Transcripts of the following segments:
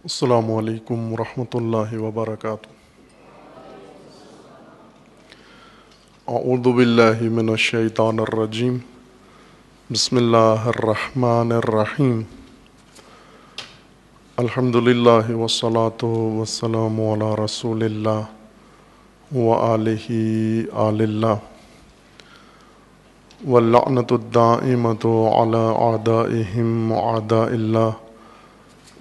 السلام علیکم ورحمۃ اللہ وبرکاتہ۔ اعوذ باللہ من الشیطان الرجیم، بسم اللہ الرحمن الرحیم۔ الحمد للہ والصلاة والسلام علی رسول اللہ وآلہ آل اللہ، واللعنۃ الدائمۃ علی اعدائہم اعداء اللہ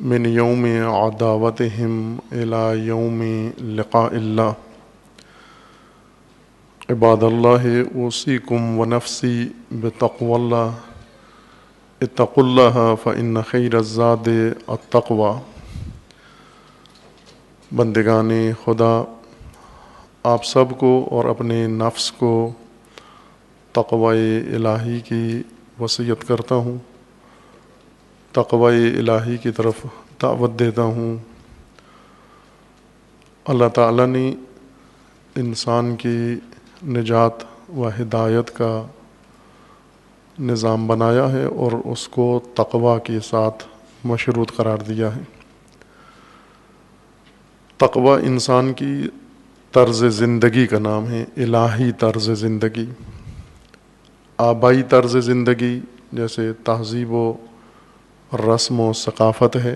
من یوم عداوتہم الی یوم لقاء اللہ۔ عباد اللہ، اوصیکم ونفسی بتقوی اللہ، اتقوا اللہ فإن خیر الزاد التقوی۔ بندگان خدا، آپ سب کو اور اپنے نفس کو تقوی الہی کی وصیت کرتا ہوں، تقوی الہی کی طرف دعوت دیتا ہوں۔ اللہ تعالیٰ نے انسان کی نجات و ہدایت کا نظام بنایا ہے اور اس کو تقوی کے ساتھ مشروط قرار دیا ہے۔ تقوی انسان کی طرز زندگی کا نام ہے، الہی طرز زندگی۔ آبائی طرز زندگی جیسے تہذیب و رسم و ثقافت ہے،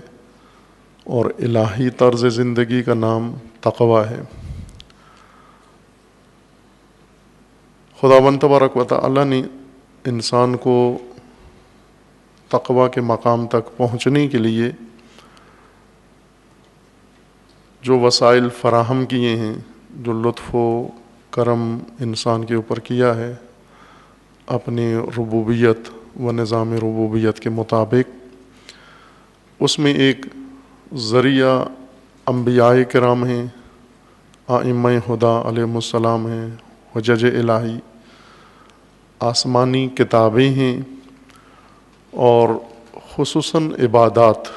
اور الہی طرز زندگی کا نام تقوی ہے۔ خداوند تبارک و تعالی نے انسان کو تقوی کے مقام تک پہنچنے کے لیے جو وسائل فراہم کیے ہیں، جو لطف و کرم انسان کے اوپر کیا ہے اپنی ربوبیت و نظام ربوبیت کے مطابق، اس میں ایک ذریعہ انبیاء کرام ہیں، ائمہ خدا علیہ السلام ہیں، حجج الہی، آسمانی کتابیں ہیں، اور خصوصاً عبادات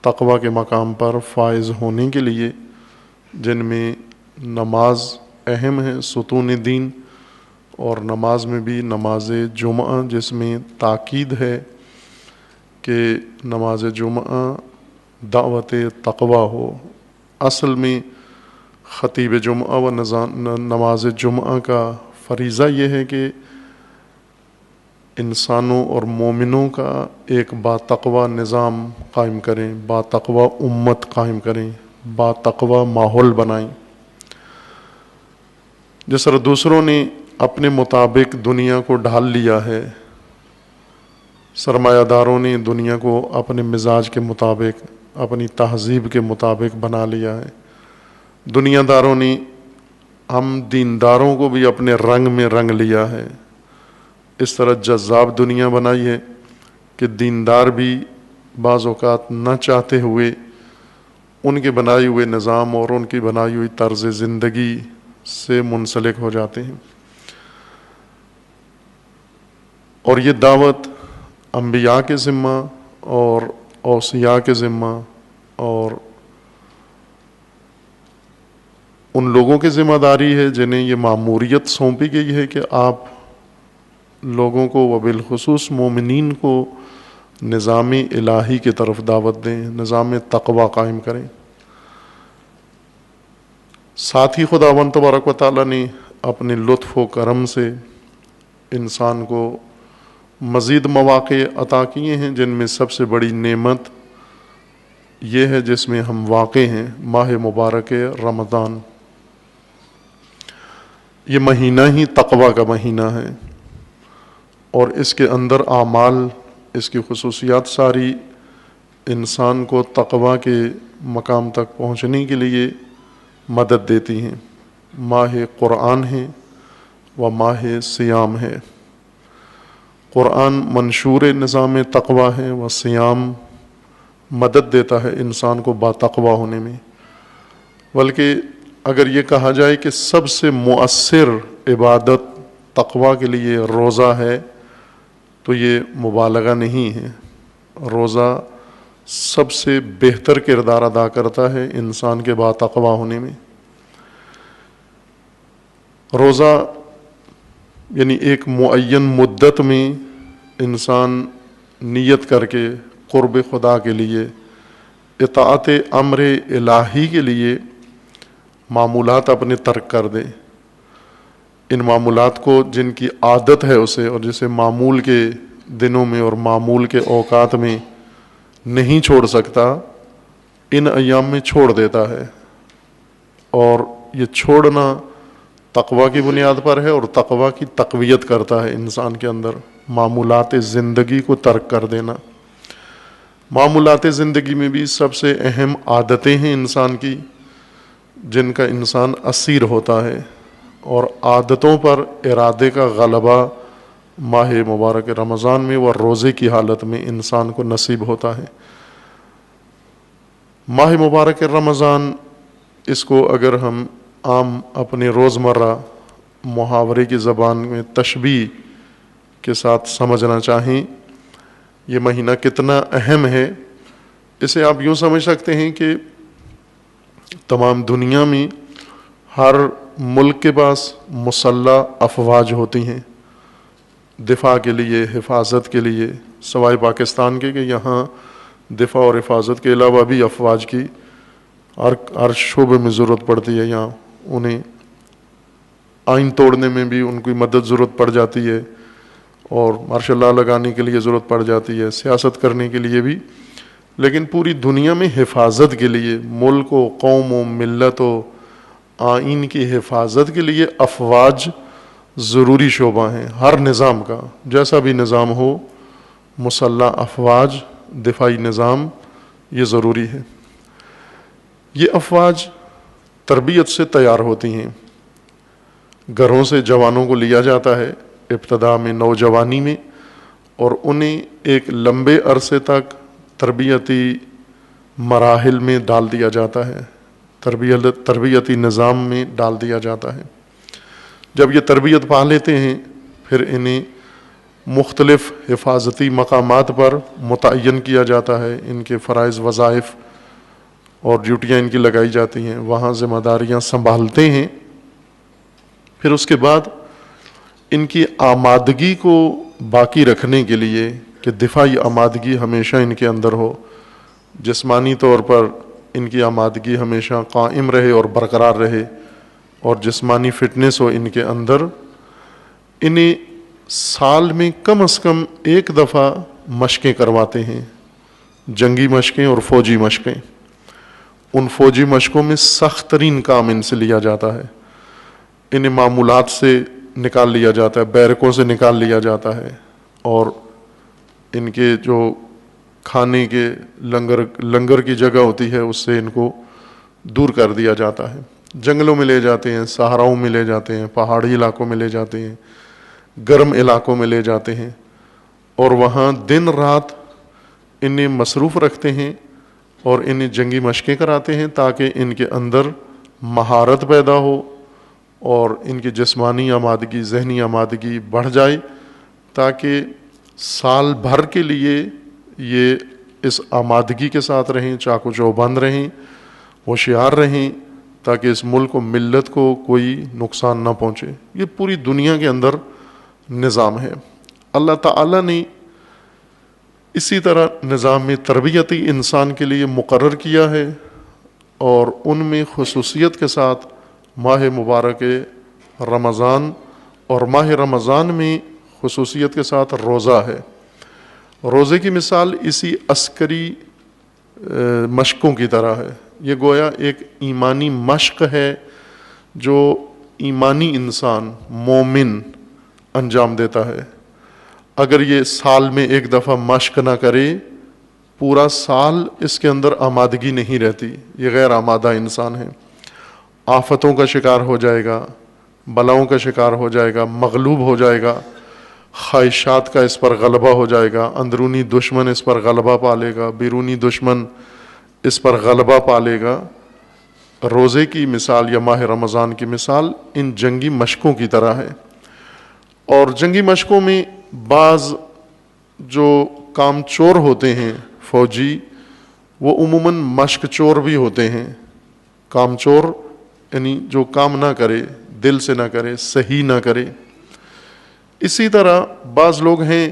تقوی کے مقام پر فائز ہونے کے لیے، جن میں نماز اہم ہے، ستون دین، اور نماز میں بھی نماز جمعہ، جس میں تاکید ہے کہ نماز جمعہ دعوت تقوی ہو۔ اصل میں خطیب جمعہ و نماز جمعہ کا فریضہ یہ ہے کہ انسانوں اور مومنوں کا ایک باتقوی نظام قائم کریں، باتقوی امت قائم کریں، باتقوی ماحول بنائیں۔ جس طرح دوسروں نے اپنے مطابق دنیا کو ڈھال لیا ہے، سرمایہ داروں نے دنیا کو اپنے مزاج کے مطابق، اپنی تہذیب کے مطابق بنا لیا ہے، دنیا داروں نے ہم دینداروں کو بھی اپنے رنگ میں رنگ لیا ہے۔ اس طرح جذاب دنیا بنائی ہے کہ دیندار بھی بعض اوقات نہ چاہتے ہوئے ان کے بنائے ہوئے نظام اور ان کی بنائی ہوئی طرز زندگی سے منسلک ہو جاتے ہیں۔ اور یہ دعوت انبیاء کے ذمہ اور اوصیاء کے ذمہ اور ان لوگوں کی ذمہ داری ہے جنہیں یہ ماموریت سونپی گئی ہے کہ آپ لوگوں کو وبالخصوص مومنین کو نظام الہی کی طرف دعوت دیں، نظام تقوی قائم کریں۔ ساتھ ہی خداوند تبارک و تعالیٰ نے اپنے لطف و کرم سے انسان کو مزید مواقع عطا کیے ہیں، جن میں سب سے بڑی نعمت یہ ہے جس میں ہم واقع ہیں، ماہ مبارک رمضان۔ یہ مہینہ ہی تقوی کا مہینہ ہے، اور اس کے اندر اعمال، اس کی خصوصیات ساری انسان کو تقوی کے مقام تک پہنچنے کے لیے مدد دیتی ہیں۔ ماہ قرآن ہے و ماہ صیام ہے۔ قرآن منشور نظام تقوی ہے و صیام مدد دیتا ہے انسان کو باتقوی ہونے میں۔ بلکہ اگر یہ کہا جائے کہ سب سے مؤثر عبادت تقوی کے لیے روزہ ہے تو یہ مبالغہ نہیں ہے۔ روزہ سب سے بہتر کردار ادا کرتا ہے انسان کے باتقوی ہونے میں۔ روزہ یعنی ایک معین مدت میں انسان نیت کر کے قرب خدا کے لیے اطاعت امر الہی کے لیے معمولات اپنے ترک کر دے، ان معمولات کو جن کی عادت ہے اسے، اور جسے معمول کے دنوں میں اور معمول کے اوقات میں نہیں چھوڑ سکتا، ان ایام میں چھوڑ دیتا ہے۔ اور یہ چھوڑنا تقوی کی بنیاد پر ہے، اور تقوی کی تقویت کرتا ہے انسان کے اندر، معمولات زندگی کو ترک کر دینا۔ معمولات زندگی میں بھی سب سے اہم عادتیں ہیں انسان کی، جن کا انسان اسیر ہوتا ہے، اور عادتوں پر ارادے کا غلبہ ماہ مبارک رمضان میں اور روزے کی حالت میں انسان کو نصیب ہوتا ہے۔ ماہ مبارک رمضان، اس کو اگر ہم عام اپنے روزمرہ محاورے کی زبان میں تشبیہ کے ساتھ سمجھنا چاہیں، یہ مہینہ کتنا اہم ہے، اسے آپ یوں سمجھ سکتے ہیں کہ تمام دنیا میں ہر ملک کے پاس مسلح افواج ہوتی ہیں دفاع کے لیے، حفاظت کے لیے، سوائے پاکستان کے، کہ یہاں دفاع اور حفاظت کے علاوہ بھی افواج کی ہر شعبے میں ضرورت پڑتی ہے۔ یہاں انہیں آئین توڑنے میں بھی ان کی مدد ضرورت پڑ جاتی ہے، اور مارشل لا لگانے کے لیے ضرورت پڑ جاتی ہے، سیاست کرنے کے لیے بھی، لیکن پوری دنیا میں حفاظت کے لیے، ملک و قوم و ملت و آئین کی حفاظت کے لیے افواج ضروری شعبہ ہیں۔ ہر نظام کا، جیسا بھی نظام ہو، مسلح افواج، دفاعی نظام، یہ ضروری ہے۔ یہ افواج تربیت سے تیار ہوتی ہیں، گھروں سے جوانوں کو لیا جاتا ہے ابتدا میں، نوجوانی میں، اور انہیں ایک لمبے عرصے تک تربیتی مراحل میں ڈال دیا جاتا ہے، تربیتی نظام میں ڈال دیا جاتا ہے۔ جب یہ تربیت پا لیتے ہیں، پھر انہیں مختلف حفاظتی مقامات پر متعین کیا جاتا ہے، ان کے فرائض، وظائف اور ڈیوٹیاں ان کی لگائی جاتی ہیں، وہاں ذمہ داریاں سنبھالتے ہیں۔ پھر اس کے بعد ان کی آمادگی کو باقی رکھنے کے لیے، کہ دفاعی آمادگی ہمیشہ ان کے اندر ہو، جسمانی طور پر ان کی آمادگی ہمیشہ قائم رہے اور برقرار رہے، اور جسمانی فٹنس ہو ان کے اندر، انہیں سال میں کم از کم ایک دفعہ مشقیں کرواتے ہیں، جنگی مشقیں اور فوجی مشقیں۔ ان فوجی مشقوں میں سخت ترین کام ان سے لیا جاتا ہے، انہیں معمولات سے نکال لیا جاتا ہے، بیرکوں سے نکال لیا جاتا ہے، اور ان کے جو کھانے کے لنگر کی جگہ ہوتی ہے اس سے ان کو دور کر دیا جاتا ہے۔ جنگلوں میں لے جاتے ہیں، صحراؤں میں لے جاتے ہیں، پہاڑی علاقوں میں لے جاتے ہیں، گرم علاقوں میں لے جاتے ہیں، اور وہاں دن رات انہیں مصروف رکھتے ہیں، اور انہیں جنگی مشقیں کراتے ہیں تاکہ ان کے اندر مہارت پیدا ہو، اور ان کی جسمانی آمادگی، ذہنی آمادگی بڑھ جائے، تاکہ سال بھر کے لیے یہ اس آمادگی کے ساتھ رہیں، چاق و چوبند رہیں، ہوشیار رہیں، تاکہ اس ملک و ملت کو کوئی نقصان نہ پہنچے۔ یہ پوری دنیا کے اندر نظام ہے۔ اللہ تعالیٰ نے اسی طرح نظام تربیتی انسان کے لیے مقرر کیا ہے، اور ان میں خصوصیت کے ساتھ ماہ مبارک رمضان، اور ماہ رمضان میں خصوصیت کے ساتھ روزہ ہے۔ روزے کی مثال اسی عسکری مشقوں کی طرح ہے، یہ گویا ایک ایمانی مشق ہے جو ایمانی انسان، مومن انجام دیتا ہے۔ اگر یہ سال میں ایک دفعہ مشق نہ کرے، پورا سال اس کے اندر آمادگی نہیں رہتی، یہ غیر آمادہ انسان ہے، آفتوں کا شکار ہو جائے گا، بلاؤں کا شکار ہو جائے گا، مغلوب ہو جائے گا، خواہشات کا اس پر غلبہ ہو جائے گا، اندرونی دشمن اس پر غلبہ پا لے گا، بیرونی دشمن اس پر غلبہ پا لے گا۔ روزے کی مثال یا ماہ رمضان کی مثال ان جنگی مشقوں کی طرح ہے، اور جنگی مشقوں میں بعض جو کام چور ہوتے ہیں فوجی، وہ عموماً مشق چور بھی ہوتے ہیں۔ کام چور یعنی جو کام نہ کرے، دل سے نہ کرے، صحیح نہ کرے۔ اسی طرح بعض لوگ ہیں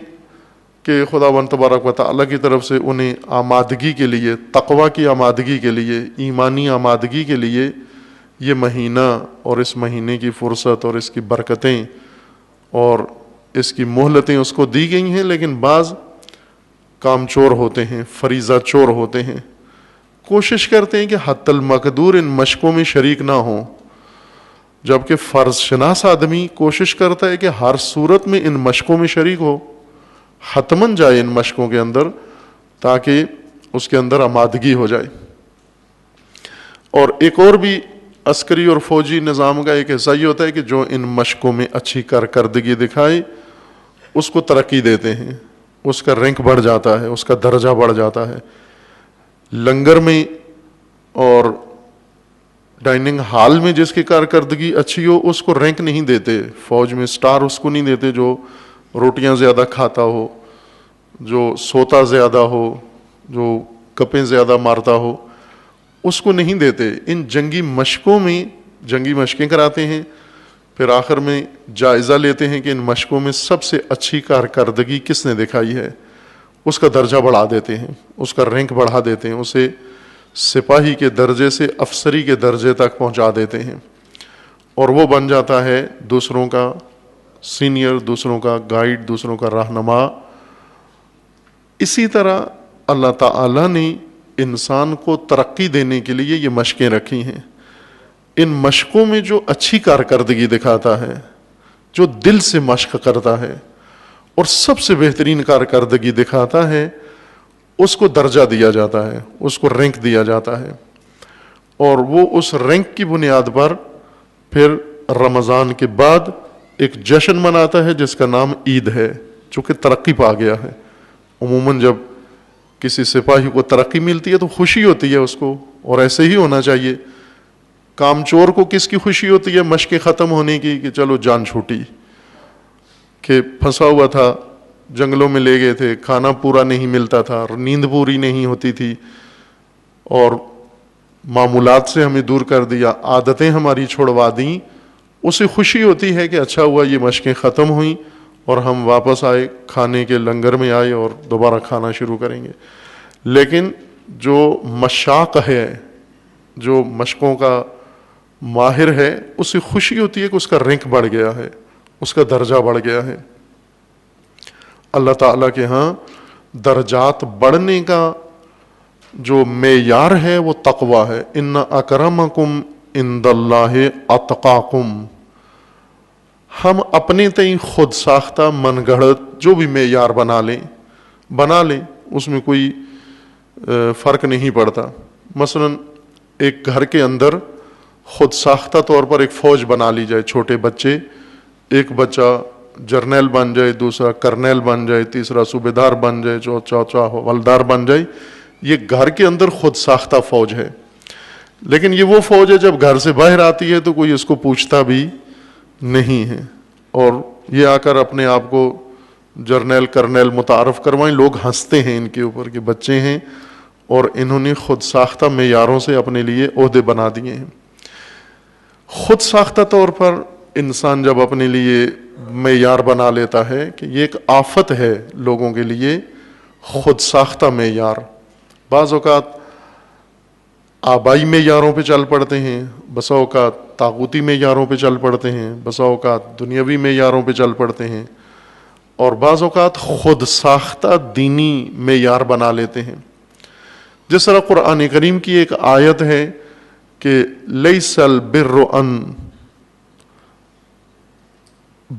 کہ خداوند تبارک و تعالیٰ کی طرف سے انہیں آمادگی کے لیے، تقوی کی آمادگی کے لیے، ایمانی آمادگی کے لیے یہ مہینہ اور اس مہینے کی فرصت اور اس کی برکتیں اور اس کی مہلتیں اس کو دی گئی ہیں. لیکن بعض کام چور ہوتے ہیں، فریضہ چور ہوتے ہیں، کوشش کرتے ہیں کہ حتی المقدور ان مشقوں میں شریک نہ ہوں، جبکہ فرض شناس آدمی کوشش کرتا ہے کہ ہر صورت میں ان مشقوں میں شریک ہو، حتماً جائے ان مشقوں کے اندر تاکہ اس کے اندر آمادگی ہو جائے. اور ایک اور بھی عسکری اور فوجی نظام کا ایک حصہ یہ ہوتا ہے کہ جو ان مشقوں میں اچھی کارکردگی دکھائے اس کو ترقی دیتے ہیں، اس کا رینک بڑھ جاتا ہے، اس کا درجہ بڑھ جاتا ہے. لنگر میں اور ڈائننگ ہال میں جس کی کارکردگی اچھی ہو اس کو رینک نہیں دیتے، فوج میں سٹار اس کو نہیں دیتے جو روٹیاں زیادہ کھاتا ہو، جو سوتا زیادہ ہو، جو کپیں زیادہ مارتا ہو، اس کو نہیں دیتے. ان جنگی مشقوں میں جنگی مشقیں کراتے ہیں، پھر آخر میں جائزہ لیتے ہیں کہ ان مشقوں میں سب سے اچھی کارکردگی کس نے دکھائی ہے، اس کا درجہ بڑھا دیتے ہیں، اس کا رینک بڑھا دیتے ہیں، اسے سپاہی کے درجے سے افسری کے درجے تک پہنچا دیتے ہیں، اور وہ بن جاتا ہے دوسروں کا سینئر، دوسروں کا گائیڈ، دوسروں کا رہنما. اسی طرح اللہ تعالیٰ نے انسان کو ترقی دینے کے لیے یہ مشقیں رکھی ہیں. ان مشقوں میں جو اچھی کارکردگی دکھاتا ہے، جو دل سے مشق کرتا ہے اور سب سے بہترین کارکردگی دکھاتا ہے، اس کو درجہ دیا جاتا ہے، اس کو رینک دیا جاتا ہے، اور وہ اس رینک کی بنیاد پر پھر رمضان کے بعد ایک جشن مناتا ہے جس کا نام عید ہے، چونکہ ترقی پا گیا ہے. عموماً جب کسی سپاہی کو ترقی ملتی ہے تو خوشی ہوتی ہے اس کو، اور ایسے ہی ہونا چاہیے. کام چور کو کس کی خوشی ہوتی ہے؟ مشقیں ختم ہونے کی، کہ چلو جان چھوٹی، کہ پھنسا ہوا تھا، جنگلوں میں لے گئے تھے، کھانا پورا نہیں ملتا تھا، نیند پوری نہیں ہوتی تھی، اور معمولات سے ہمیں دور کر دیا، عادتیں ہماری چھوڑوا دیں. اسے خوشی ہوتی ہے کہ اچھا ہوا یہ مشقیں ختم ہوئیں اور ہم واپس آئے، کھانے کے لنگر میں آئے اور دوبارہ کھانا شروع کریں گے. لیکن جو مشاق ہے، جو مشقوں کا ماہر ہے، اسے خوشی ہوتی ہے کہ اس کا رینک بڑھ گیا ہے، اس کا درجہ بڑھ گیا ہے. اللہ تعالیٰ کے ہاں درجات بڑھنے کا جو معیار ہے وہ تقوی ہے. ان اکرمکم عند اللہ اتقاکم. ہم اپنے تئیں خود ساختہ من گھڑت جو بھی معیار بنا لیں، اس میں کوئی فرق نہیں پڑتا. مثلا ایک گھر کے اندر خود ساختہ طور پر ایک فوج بنا لی جائے، چھوٹے بچے، ایک بچہ جرنیل بن جائے، دوسرا کرنیل بن جائے، تیسرا صوبیدار بن جائے، چوتھا حوالدار بن جائے. یہ گھر کے اندر خود ساختہ فوج ہے. لیکن یہ وہ فوج ہے جب گھر سے باہر آتی ہے تو کوئی اس کو پوچھتا بھی نہیں ہے، اور یہ آ کر اپنے آپ کو جرنیل کرنیل متعارف کروائیں. لوگ ہنستے ہیں ان کے اوپر کہ بچے ہیں اور انہوں نے خود ساختہ معیاروں سے اپنے لیے عہدے بنا دیے ہیں. خود ساختہ طور پر انسان جب اپنے لیے معیار بنا لیتا ہے کہ یہ ایک آفت ہے لوگوں کے لیے، خود ساختہ معیار. بعض اوقات آبائی معیاروں پہ چل پڑتے ہیں، بسا اوقات طاغوتی معیاروں پہ چل پڑتے ہیں، بسا اوقات دنیاوی معیاروں پہ چل پڑتے ہیں، اور بعض اوقات خود ساختہ دینی معیار بنا لیتے ہیں. جس طرح قرآن کریم کی ایک آیت ہے کہ لیس البر ان،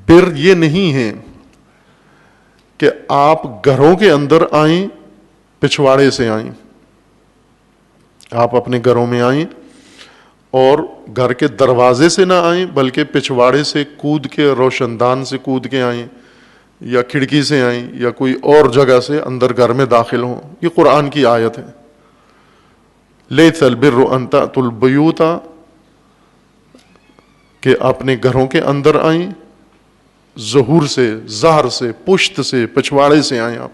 بر یہ نہیں ہے کہ آپ گھروں کے اندر آئیں، پچھواڑے سے آئیں. آپ اپنے گھروں میں آئیں اور گھر کے دروازے سے نہ آئیں بلکہ پچھواڑے سے کود کے، روشن دان سے کود کے آئیں، یا کھڑکی سے آئیں، یا کوئی اور جگہ سے اندر گھر میں داخل ہوں. یہ قرآن کی آیت ہے. لیس البر ان تأتوا البیوت، کہ اپنے گھروں کے اندر آئیں، ظہور سے، ظہر سے، پشت سے، پچھواڑے سے آئیں. آپ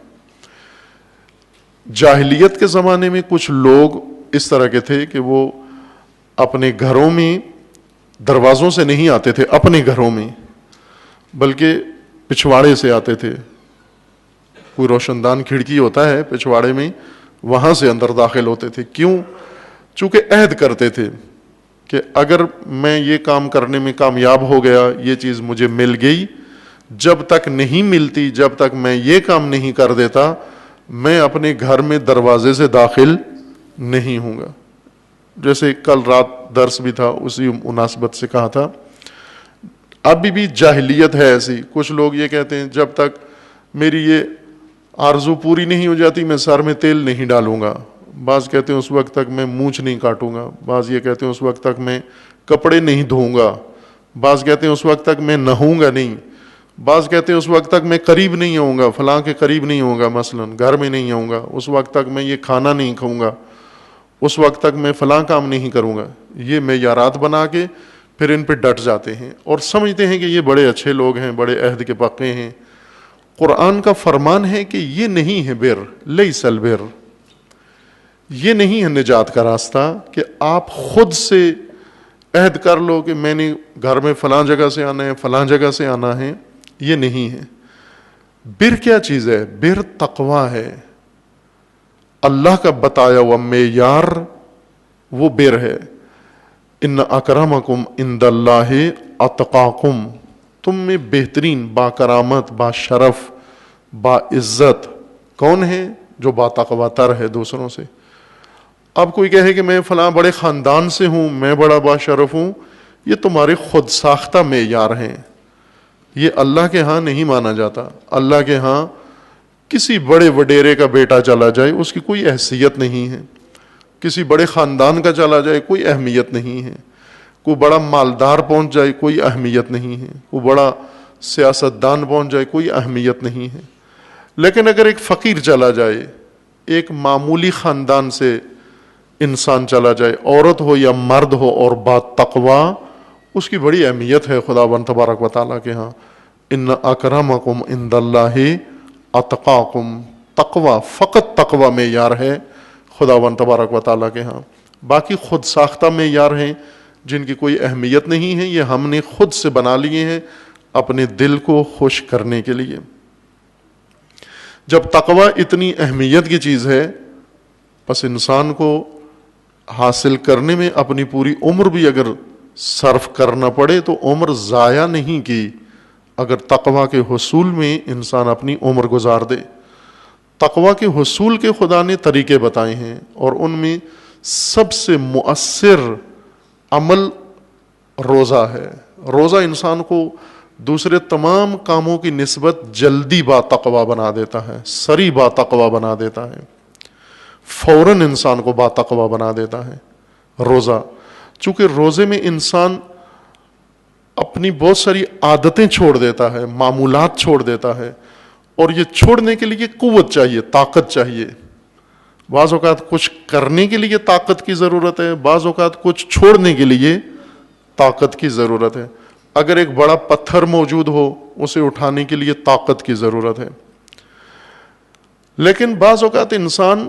جاہلیت کے زمانے میں کچھ لوگ اس طرح کے تھے کہ وہ اپنے گھروں میں دروازوں سے نہیں آتے تھے، اپنے گھروں میں، بلکہ پچھواڑے سے آتے تھے. کوئی روشن دان کھڑکی ہوتا ہے پچھواڑے میں، وہاں سے اندر داخل ہوتے تھے. کیوں؟ چونکہ عہد کرتے تھے کہ اگر میں یہ کام کرنے میں کامیاب ہو گیا، یہ چیز مجھے مل گئی، جب تک نہیں ملتی، جب تک میں یہ کام نہیں کر دیتا، میں اپنے گھر میں دروازے سے داخل نہیں ہوں گا. جیسے کل رات درس بھی تھا، اسی مناسبت سے کہا تھا، ابھی بھی جاہلیت ہے ایسی. کچھ لوگ یہ کہتے ہیں جب تک میری یہ آرزو پوری نہیں ہو جاتی میں سر میں تیل نہیں ڈالوں گا. بعض کہتے ہیں اس وقت تک میں مونچھ نہیں کاٹوں گا. بعض یہ کہتے ہیں اس وقت تک میں کپڑے نہیں دھوؤں گا. بعض کہتے ہیں اس وقت تک میں نہوں گا نہیں. بعض کہتے ہیں اس وقت تک میں قریب نہیں آؤں گا، فلاں کے قریب نہیں ہوں گا، مثلا گھر میں نہیں آؤں گا. اس وقت تک میں یہ کھانا نہیں کھاؤں گا. اس وقت تک میں فلاں کام نہیں کروں گا. یہ معیارات بنا کے پھر ان پہ ڈٹ جاتے ہیں اور سمجھتے ہیں کہ یہ بڑے اچھے لوگ ہیں، بڑے عہد کے پکے ہیں. قرآن کا فرمان ہے کہ یہ نہیں ہے بر، لیس البر، یہ نہیں ہے نجات کا راستہ کہ آپ خود سے عہد کر لو کہ میں نے گھر میں فلاں جگہ سے آنا ہے، فلاں جگہ سے آنا ہے. یہ نہیں ہے. بر کیا چیز ہے؟ بر تقوی ہے. اللہ کا بتایا ہوا معیار وہ بر ہے. ان اکرمکم عند اللہ اتقاکم، تم میں بہترین، با کرامت، با شرف، با عزت کون ہے؟ جو با تقوی تر ہے دوسروں سے. اب کوئی کہے کہ میں فلاں بڑے خاندان سے ہوں، میں بڑا با شرف ہوں، یہ تمہارے خود ساختہ معیار ہیں. یہ اللہ کے ہاں نہیں مانا جاتا. اللہ کے ہاں کسی بڑے وڈیرے کا بیٹا چلا جائے اس کی کوئی حیثیت نہیں ہے. کسی بڑے خاندان کا چلا جائے کوئی اہمیت نہیں ہے. کوئی بڑا مالدار پہنچ جائے کوئی اہمیت نہیں ہے. کوئی بڑا سیاستدان پہنچ جائے کوئی اہمیت نہیں ہے. لیکن اگر ایک فقیر چلا جائے، ایک معمولی خاندان سے انسان چلا جائے، عورت ہو یا مرد ہو، اور با تقوی، اس کی بڑی اہمیت ہے خداوند تبارک و تعالیٰ کے ہاں. ان اکرمکم عند اللہ اتقاکم، تقوی، فقط تقوی معیار ہے خداوند تبارک و تعالیٰ کے ہاں. باقی خود ساختہ معیار ہیں جن کی کوئی اہمیت نہیں ہے. یہ ہم نے خود سے بنا لیے ہیں اپنے دل کو خوش کرنے کے لیے. جب تقوی اتنی اہمیت کی چیز ہے، بس انسان کو حاصل کرنے میں اپنی پوری عمر بھی اگر صرف کرنا پڑے تو عمر ضائع نہیں کی اگر تقوی کے حصول میں انسان اپنی عمر گزار دے. تقوی کے حصول کے خدا نے طریقے بتائے ہیں اور ان میں سب سے مؤثر عمل روزہ ہے. روزہ انسان کو دوسرے تمام کاموں کی نسبت جلدی با تقوی بنا دیتا ہے، سری با تقوی بنا دیتا ہے، فوراً انسان کو با تقوی بنا دیتا ہے روزہ. چونکہ روزے میں انسان اپنی بہت ساری عادتیں چھوڑ دیتا ہے، معمولات چھوڑ دیتا ہے، اور یہ چھوڑنے کے لیے قوت چاہیے، طاقت چاہیے. بعض اوقات کچھ کرنے کے لیے طاقت کی ضرورت ہے، بعض اوقات کچھ چھوڑنے کے لیے طاقت کی ضرورت ہے. اگر ایک بڑا پتھر موجود ہو اسے اٹھانے کے لیے طاقت کی ضرورت ہے. لیکن بعض اوقات انسان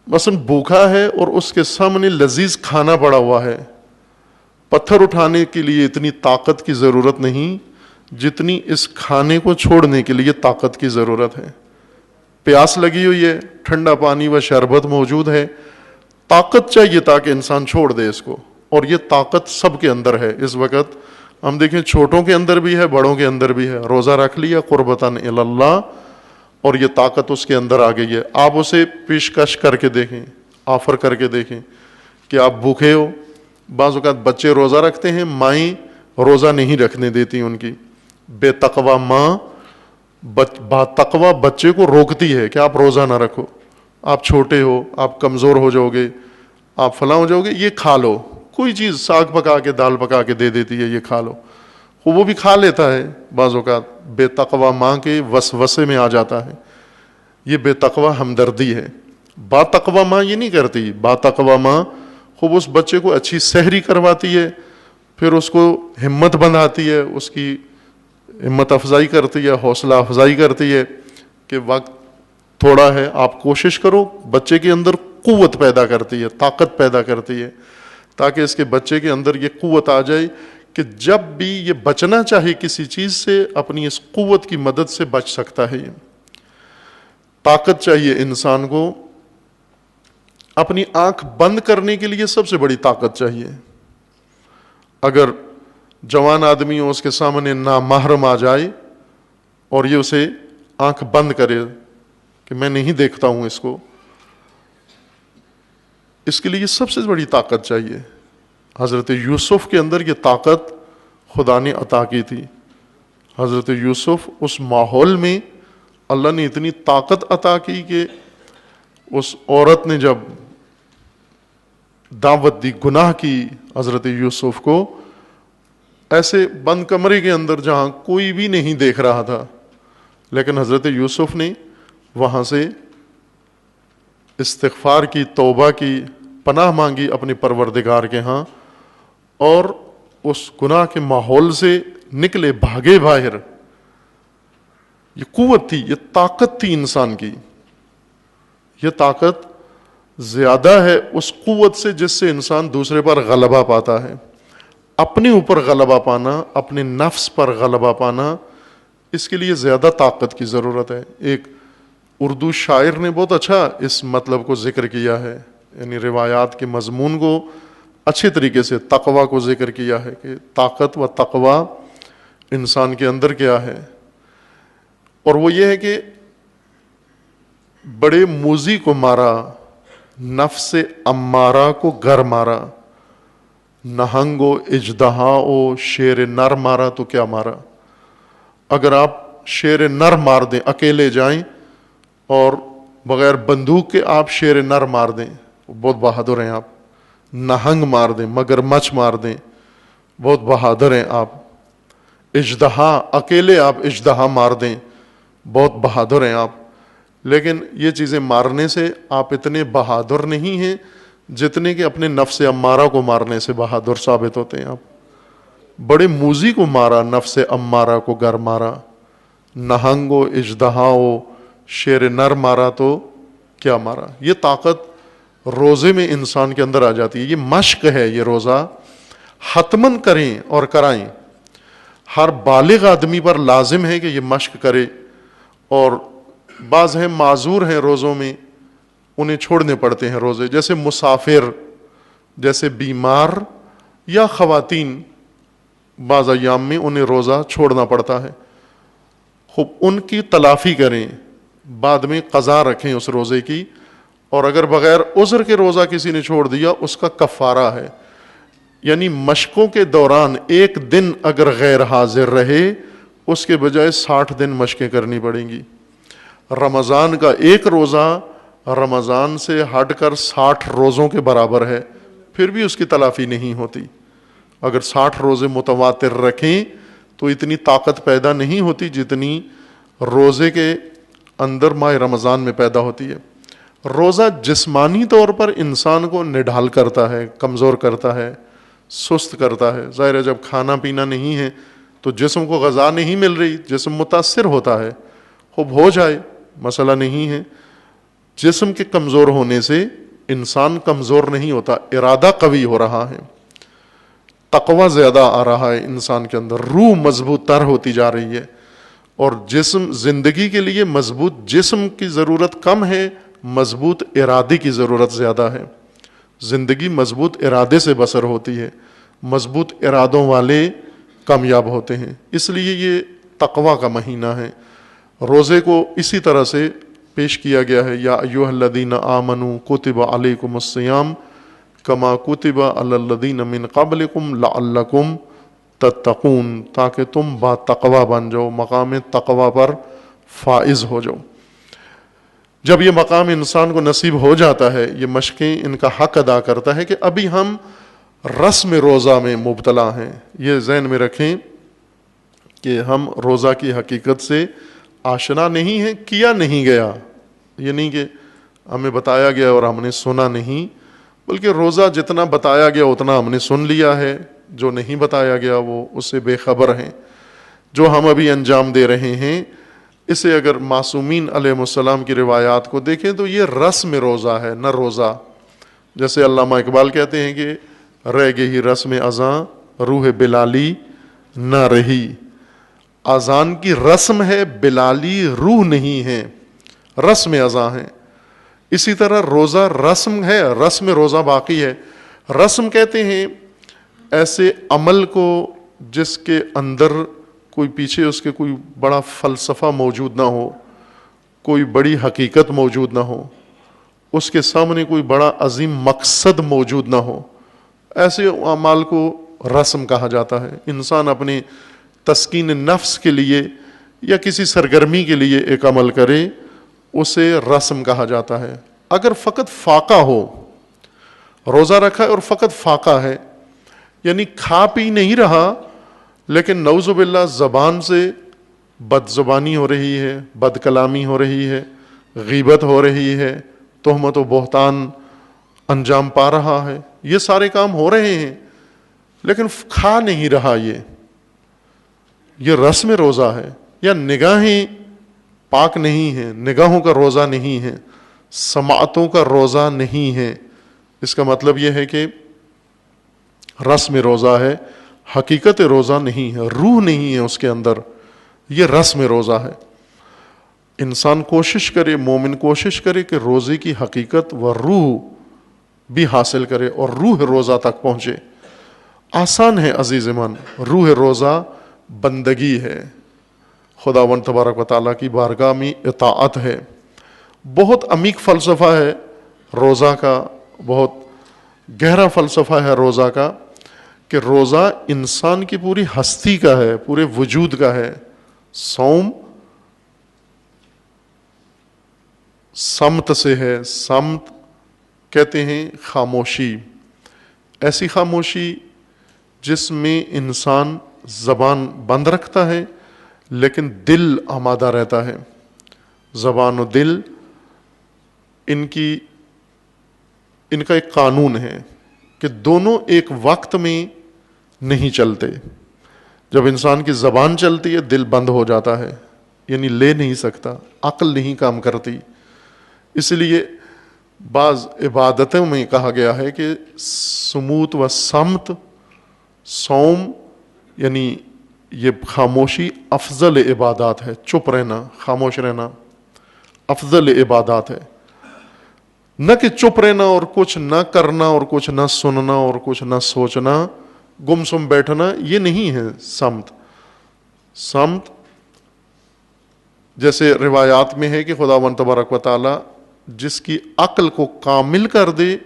مثلا بھوکا ہے اور اس کے سامنے لذیذ کھانا پڑا ہوا ہے، پتھر اٹھانے کے لیے اتنی طاقت کی ضرورت نہیں جتنی اس کھانے کو چھوڑنے کے لیے طاقت کی ضرورت ہے. پیاس لگی ہوئی ہے، ٹھنڈا پانی و شربت موجود ہے، طاقت چاہیے تاکہ انسان چھوڑ دے اس کو. اور یہ طاقت سب کے اندر ہے. اس وقت ہم دیکھیں چھوٹوں کے اندر بھی ہے، بڑوں کے اندر بھی ہے. روزہ رکھ لیا قربتاً الی اللہ اور یہ طاقت اس کے اندر آ گئی ہے. آپ اسے پیشکش کر کے دیکھیں، آفر کر کے دیکھیں کہ آپ بھوکے ہو. بعض اوقات بچے روزہ رکھتے ہیں، مائیں روزہ نہیں رکھنے دیتی ان کی. بے تقوی ماں با تقوی بچے کو روکتی ہے کہ آپ روزہ نہ رکھو، آپ چھوٹے ہو، آپ کمزور ہو جاؤ گے، آپ فلاں ہو جاؤ گے، یہ کھا لو. کوئی چیز ساگ پکا کے دال پکا کے دے دیتی ہے، یہ کھا لو. وہ بھی کھا لیتا ہے. بعض اوقات بے تقوی ماں کے وسوسے میں آ جاتا ہے. یہ بے تقوی ہمدردی ہے. با تقوی ماں یہ نہیں کرتی. با تقوی ماں خوب اس بچے کو اچھی سحری کرواتی ہے، پھر اس کو ہمت بندھاتی ہے، اس کی ہمت افزائی کرتی ہے، حوصلہ افزائی کرتی ہے کہ وقت تھوڑا ہے، آپ کوشش کرو. بچے کے اندر قوت پیدا کرتی ہے، طاقت پیدا کرتی ہے، تاکہ اس کے بچے کے اندر یہ قوت آ جائے کہ جب بھی یہ بچنا چاہے کسی چیز سے، اپنی اس قوت کی مدد سے بچ سکتا ہے. طاقت چاہیے انسان کو اپنی آنکھ بند کرنے کے لیے، سب سے بڑی طاقت چاہیے. اگر جوان آدمی ہو، اس کے سامنے نامحرم آ جائے اور یہ اسے آنکھ بند کرے کہ میں نہیں دیکھتا ہوں اس کو، اس کے لیے سب سے بڑی طاقت چاہیے. حضرت یوسف کے اندر یہ طاقت خدا نے عطا کی تھی. حضرت یوسف اس ماحول میں اللہ نے اتنی طاقت عطا کی کہ اس عورت نے جب دعوت دی، گناہ کی حضرت یوسف کو، ایسے بند کمرے کے اندر جہاں کوئی بھی نہیں دیکھ رہا تھا، لیکن حضرت یوسف نے وہاں سے استغفار کی، توبہ کی، پناہ مانگی اپنے پروردگار کے ہاں، اور اس گناہ کے ماحول سے نکلے، بھاگے باہر. یہ قوت تھی، یہ طاقت تھی انسان کی. یہ طاقت زیادہ ہے اس قوت سے جس سے انسان دوسرے پر غلبہ پاتا ہے. اپنے اوپر غلبہ پانا، اپنے نفس پر غلبہ پانا، اس کے لیے زیادہ طاقت کی ضرورت ہے. ایک اردو شاعر نے بہت اچھا اس مطلب کو ذکر کیا ہے، یعنی روایات کے مضمون کو اچھے طریقے سے، تقوی کو ذکر کیا ہے کہ طاقت و تقوی انسان کے اندر کیا ہے. اور وہ یہ ہے کہ بڑے موذی کو مارا، نفس امارہ کو گر مارا، نہنگ و اژدہا و شیر نر مارا تو کیا مارا. اگر آپ شیر نر مار دیں، اکیلے جائیں اور بغیر بندوق کے آپ شیر نر مار دیں، بہت بہادر ہیں آپ. نہنگ مار دیں، مگرمچھ مار دیں، بہت بہادر ہیں آپ. اژدہا، اکیلے آپ اژدہا مار دیں، بہت بہادر ہیں آپ. لیکن یہ چیزیں مارنے سے آپ اتنے بہادر نہیں ہیں جتنے کہ اپنے نفس امارہ کو مارنے سے بہادر ثابت ہوتے ہیں آپ. بڑے موذی کو مارا، نفس امارہ کو گر مارا، نہنگ و اژدہا و شیر نر مارا تو کیا مارا. یہ طاقت روزے میں انسان کے اندر آ جاتی ہے. یہ مشق ہے، یہ روزہ حتماً کریں اور کرائیں. ہر بالغ آدمی پر لازم ہے کہ یہ مشق کرے. اور بعض ہیں معذور ہیں روزوں میں، انہیں چھوڑنے پڑتے ہیں روزے، جیسے مسافر، جیسے بیمار یا خواتین، بعض ایام میں انہیں روزہ چھوڑنا پڑتا ہے. خوب ان کی تلافی کریں، بعد میں قضا رکھیں اس روزے کی. اور اگر بغیر عذر کے روزہ کسی نے چھوڑ دیا، اس کا کفارہ ہے. یعنی مشقوں کے دوران ایک دن اگر غیر حاضر رہے، اس کے بجائے 60 دن مشقیں کرنی پڑیں گی. رمضان کا ایک روزہ رمضان سے ہٹ کر 60 روزوں کے برابر ہے، پھر بھی اس کی تلافی نہیں ہوتی. اگر 60 روزے متواتر رکھیں تو اتنی طاقت پیدا نہیں ہوتی جتنی روزے کے اندر ماہ رمضان میں پیدا ہوتی ہے. روزہ جسمانی طور پر انسان کو نڈھال کرتا ہے، کمزور کرتا ہے، سست کرتا ہے. ظاہر ہے جب کھانا پینا نہیں ہے تو جسم کو غذا نہیں مل رہی، جسم متاثر ہوتا ہے. خوب ہو جائے، مسئلہ نہیں ہے. جسم کے کمزور ہونے سے انسان کمزور نہیں ہوتا، ارادہ قوی ہو رہا ہے، تقوی زیادہ آ رہا ہے انسان کے اندر، روح مضبوط تر ہوتی جا رہی ہے. اور جسم، زندگی کے لیے مضبوط جسم کی ضرورت کم ہے، مضبوط ارادے کی ضرورت زیادہ ہے. زندگی مضبوط ارادے سے بسر ہوتی ہے، مضبوط ارادوں والے کامیاب ہوتے ہیں. اس لیے یہ تقوی کا مہینہ ہے. روزے کو اسی طرح سے پیش کیا گیا ہے، یا ایھا الذین آمنوا کتب علیکم الصیام کما کتب علی الذین من قبلکم لعلکم تتقون، تاکہ تم با تقوی بن جاؤ، مقام تقوی پر فائز ہو جاؤ. جب یہ مقام انسان کو نصیب ہو جاتا ہے، یہ مشقیں ان کا حق ادا کرتا ہے کہ ابھی ہم رسم روزہ میں مبتلا ہیں. یہ ذہن میں رکھیں کہ ہم روزہ کی حقیقت سے آشنا نہیں ہیں، کیا نہیں گیا. یہ نہیں کہ ہمیں بتایا گیا اور ہم نے سنا نہیں، بلکہ روزہ جتنا بتایا گیا اتنا ہم نے سن لیا ہے، جو نہیں بتایا گیا وہ اس سے بے خبر ہیں. جو ہم ابھی انجام دے رہے ہیں، اسے اگر معصومین علیہ السلام کی روایات کو دیکھیں تو یہ رسم روزہ ہے، نہ روزہ. جیسے علامہ اقبال کہتے ہیں کہ رہ گئی رسم اذاں روح بلالی نہ رہی. اذان کی رسم ہے، بلالی روح نہیں ہے. رسم ازاں ہیں. اسی طرح روزہ رسم ہے، رسم روزہ باقی ہے. رسم کہتے ہیں ایسے عمل کو جس کے اندر کوئی پیچھے اس کے کوئی بڑا فلسفہ موجود نہ ہو، کوئی بڑی حقیقت موجود نہ ہو، اس کے سامنے کوئی بڑا عظیم مقصد موجود نہ ہو، ایسے اعمال کو رسم کہا جاتا ہے. انسان اپنے تسکین نفس کے لیے یا کسی سرگرمی کے لیے ایک عمل کرے، اسے رسم کہا جاتا ہے. اگر فقط فاقہ ہو، روزہ رکھا ہے اور فقط فاقہ ہے، یعنی کھا پی نہیں رہا لیکن نعوذ باللہ زبان سے بد زبانی ہو رہی ہے، بد کلامی ہو رہی ہے، غیبت ہو رہی ہے، تہمت و بہتان انجام پا رہا ہے، یہ سارے کام ہو رہے ہیں لیکن کھا نہیں رہا، یہ رسم روزہ ہے. یا نگاہیں پاک نہیں ہیں، نگاہوں کا روزہ نہیں ہے، سماعتوں کا روزہ نہیں ہے. اس کا مطلب یہ ہے کہ رسم روزہ ہے، حقیقت روزہ نہیں ہے، روح نہیں ہے اس کے اندر، یہ رسم روزہ ہے. انسان کوشش کرے، مومن کوشش کرے کہ روزے کی حقیقت و روح بھی حاصل کرے اور روح روزہ تک پہنچے. آسان ہے عزیز من، روح روزہ بندگی ہے، خداوند تبارک و تعالیٰ کی بارگاہ میں اطاعت ہے. بہت عمیق فلسفہ ہے روزہ کا، بہت گہرا فلسفہ ہے روزہ کا، کہ روزہ انسان کی پوری ہستی کا ہے، پورے وجود کا ہے. صوم سمت سے ہے، سمت کہتے ہیں خاموشی، ایسی خاموشی جس میں انسان زبان بند رکھتا ہے لیکن دل آمادہ رہتا ہے. زبان و دل ان کا ایک قانون ہے کہ دونوں ایک وقت میں نہیں چلتے. جب انسان کی زبان چلتی ہے دل بند ہو جاتا ہے، یعنی لے نہیں سکتا، عقل نہیں کام کرتی. اس لیے بعض عبادتوں میں کہا گیا ہے کہ سموت و سمت، صوم یعنی یہ خاموشی افضل عبادات ہے. چپ رہنا، خاموش رہنا افضل عبادات ہے. نہ کہ چپ رہنا اور کچھ نہ کرنا اور کچھ نہ سننا اور کچھ نہ سوچنا، گم سم بیٹھنا، یہ نہیں ہے سمت. سمت جیسے روایات میں ہے کہ خداوند تبارک و تعالی جس کی عقل کو کامل کر دے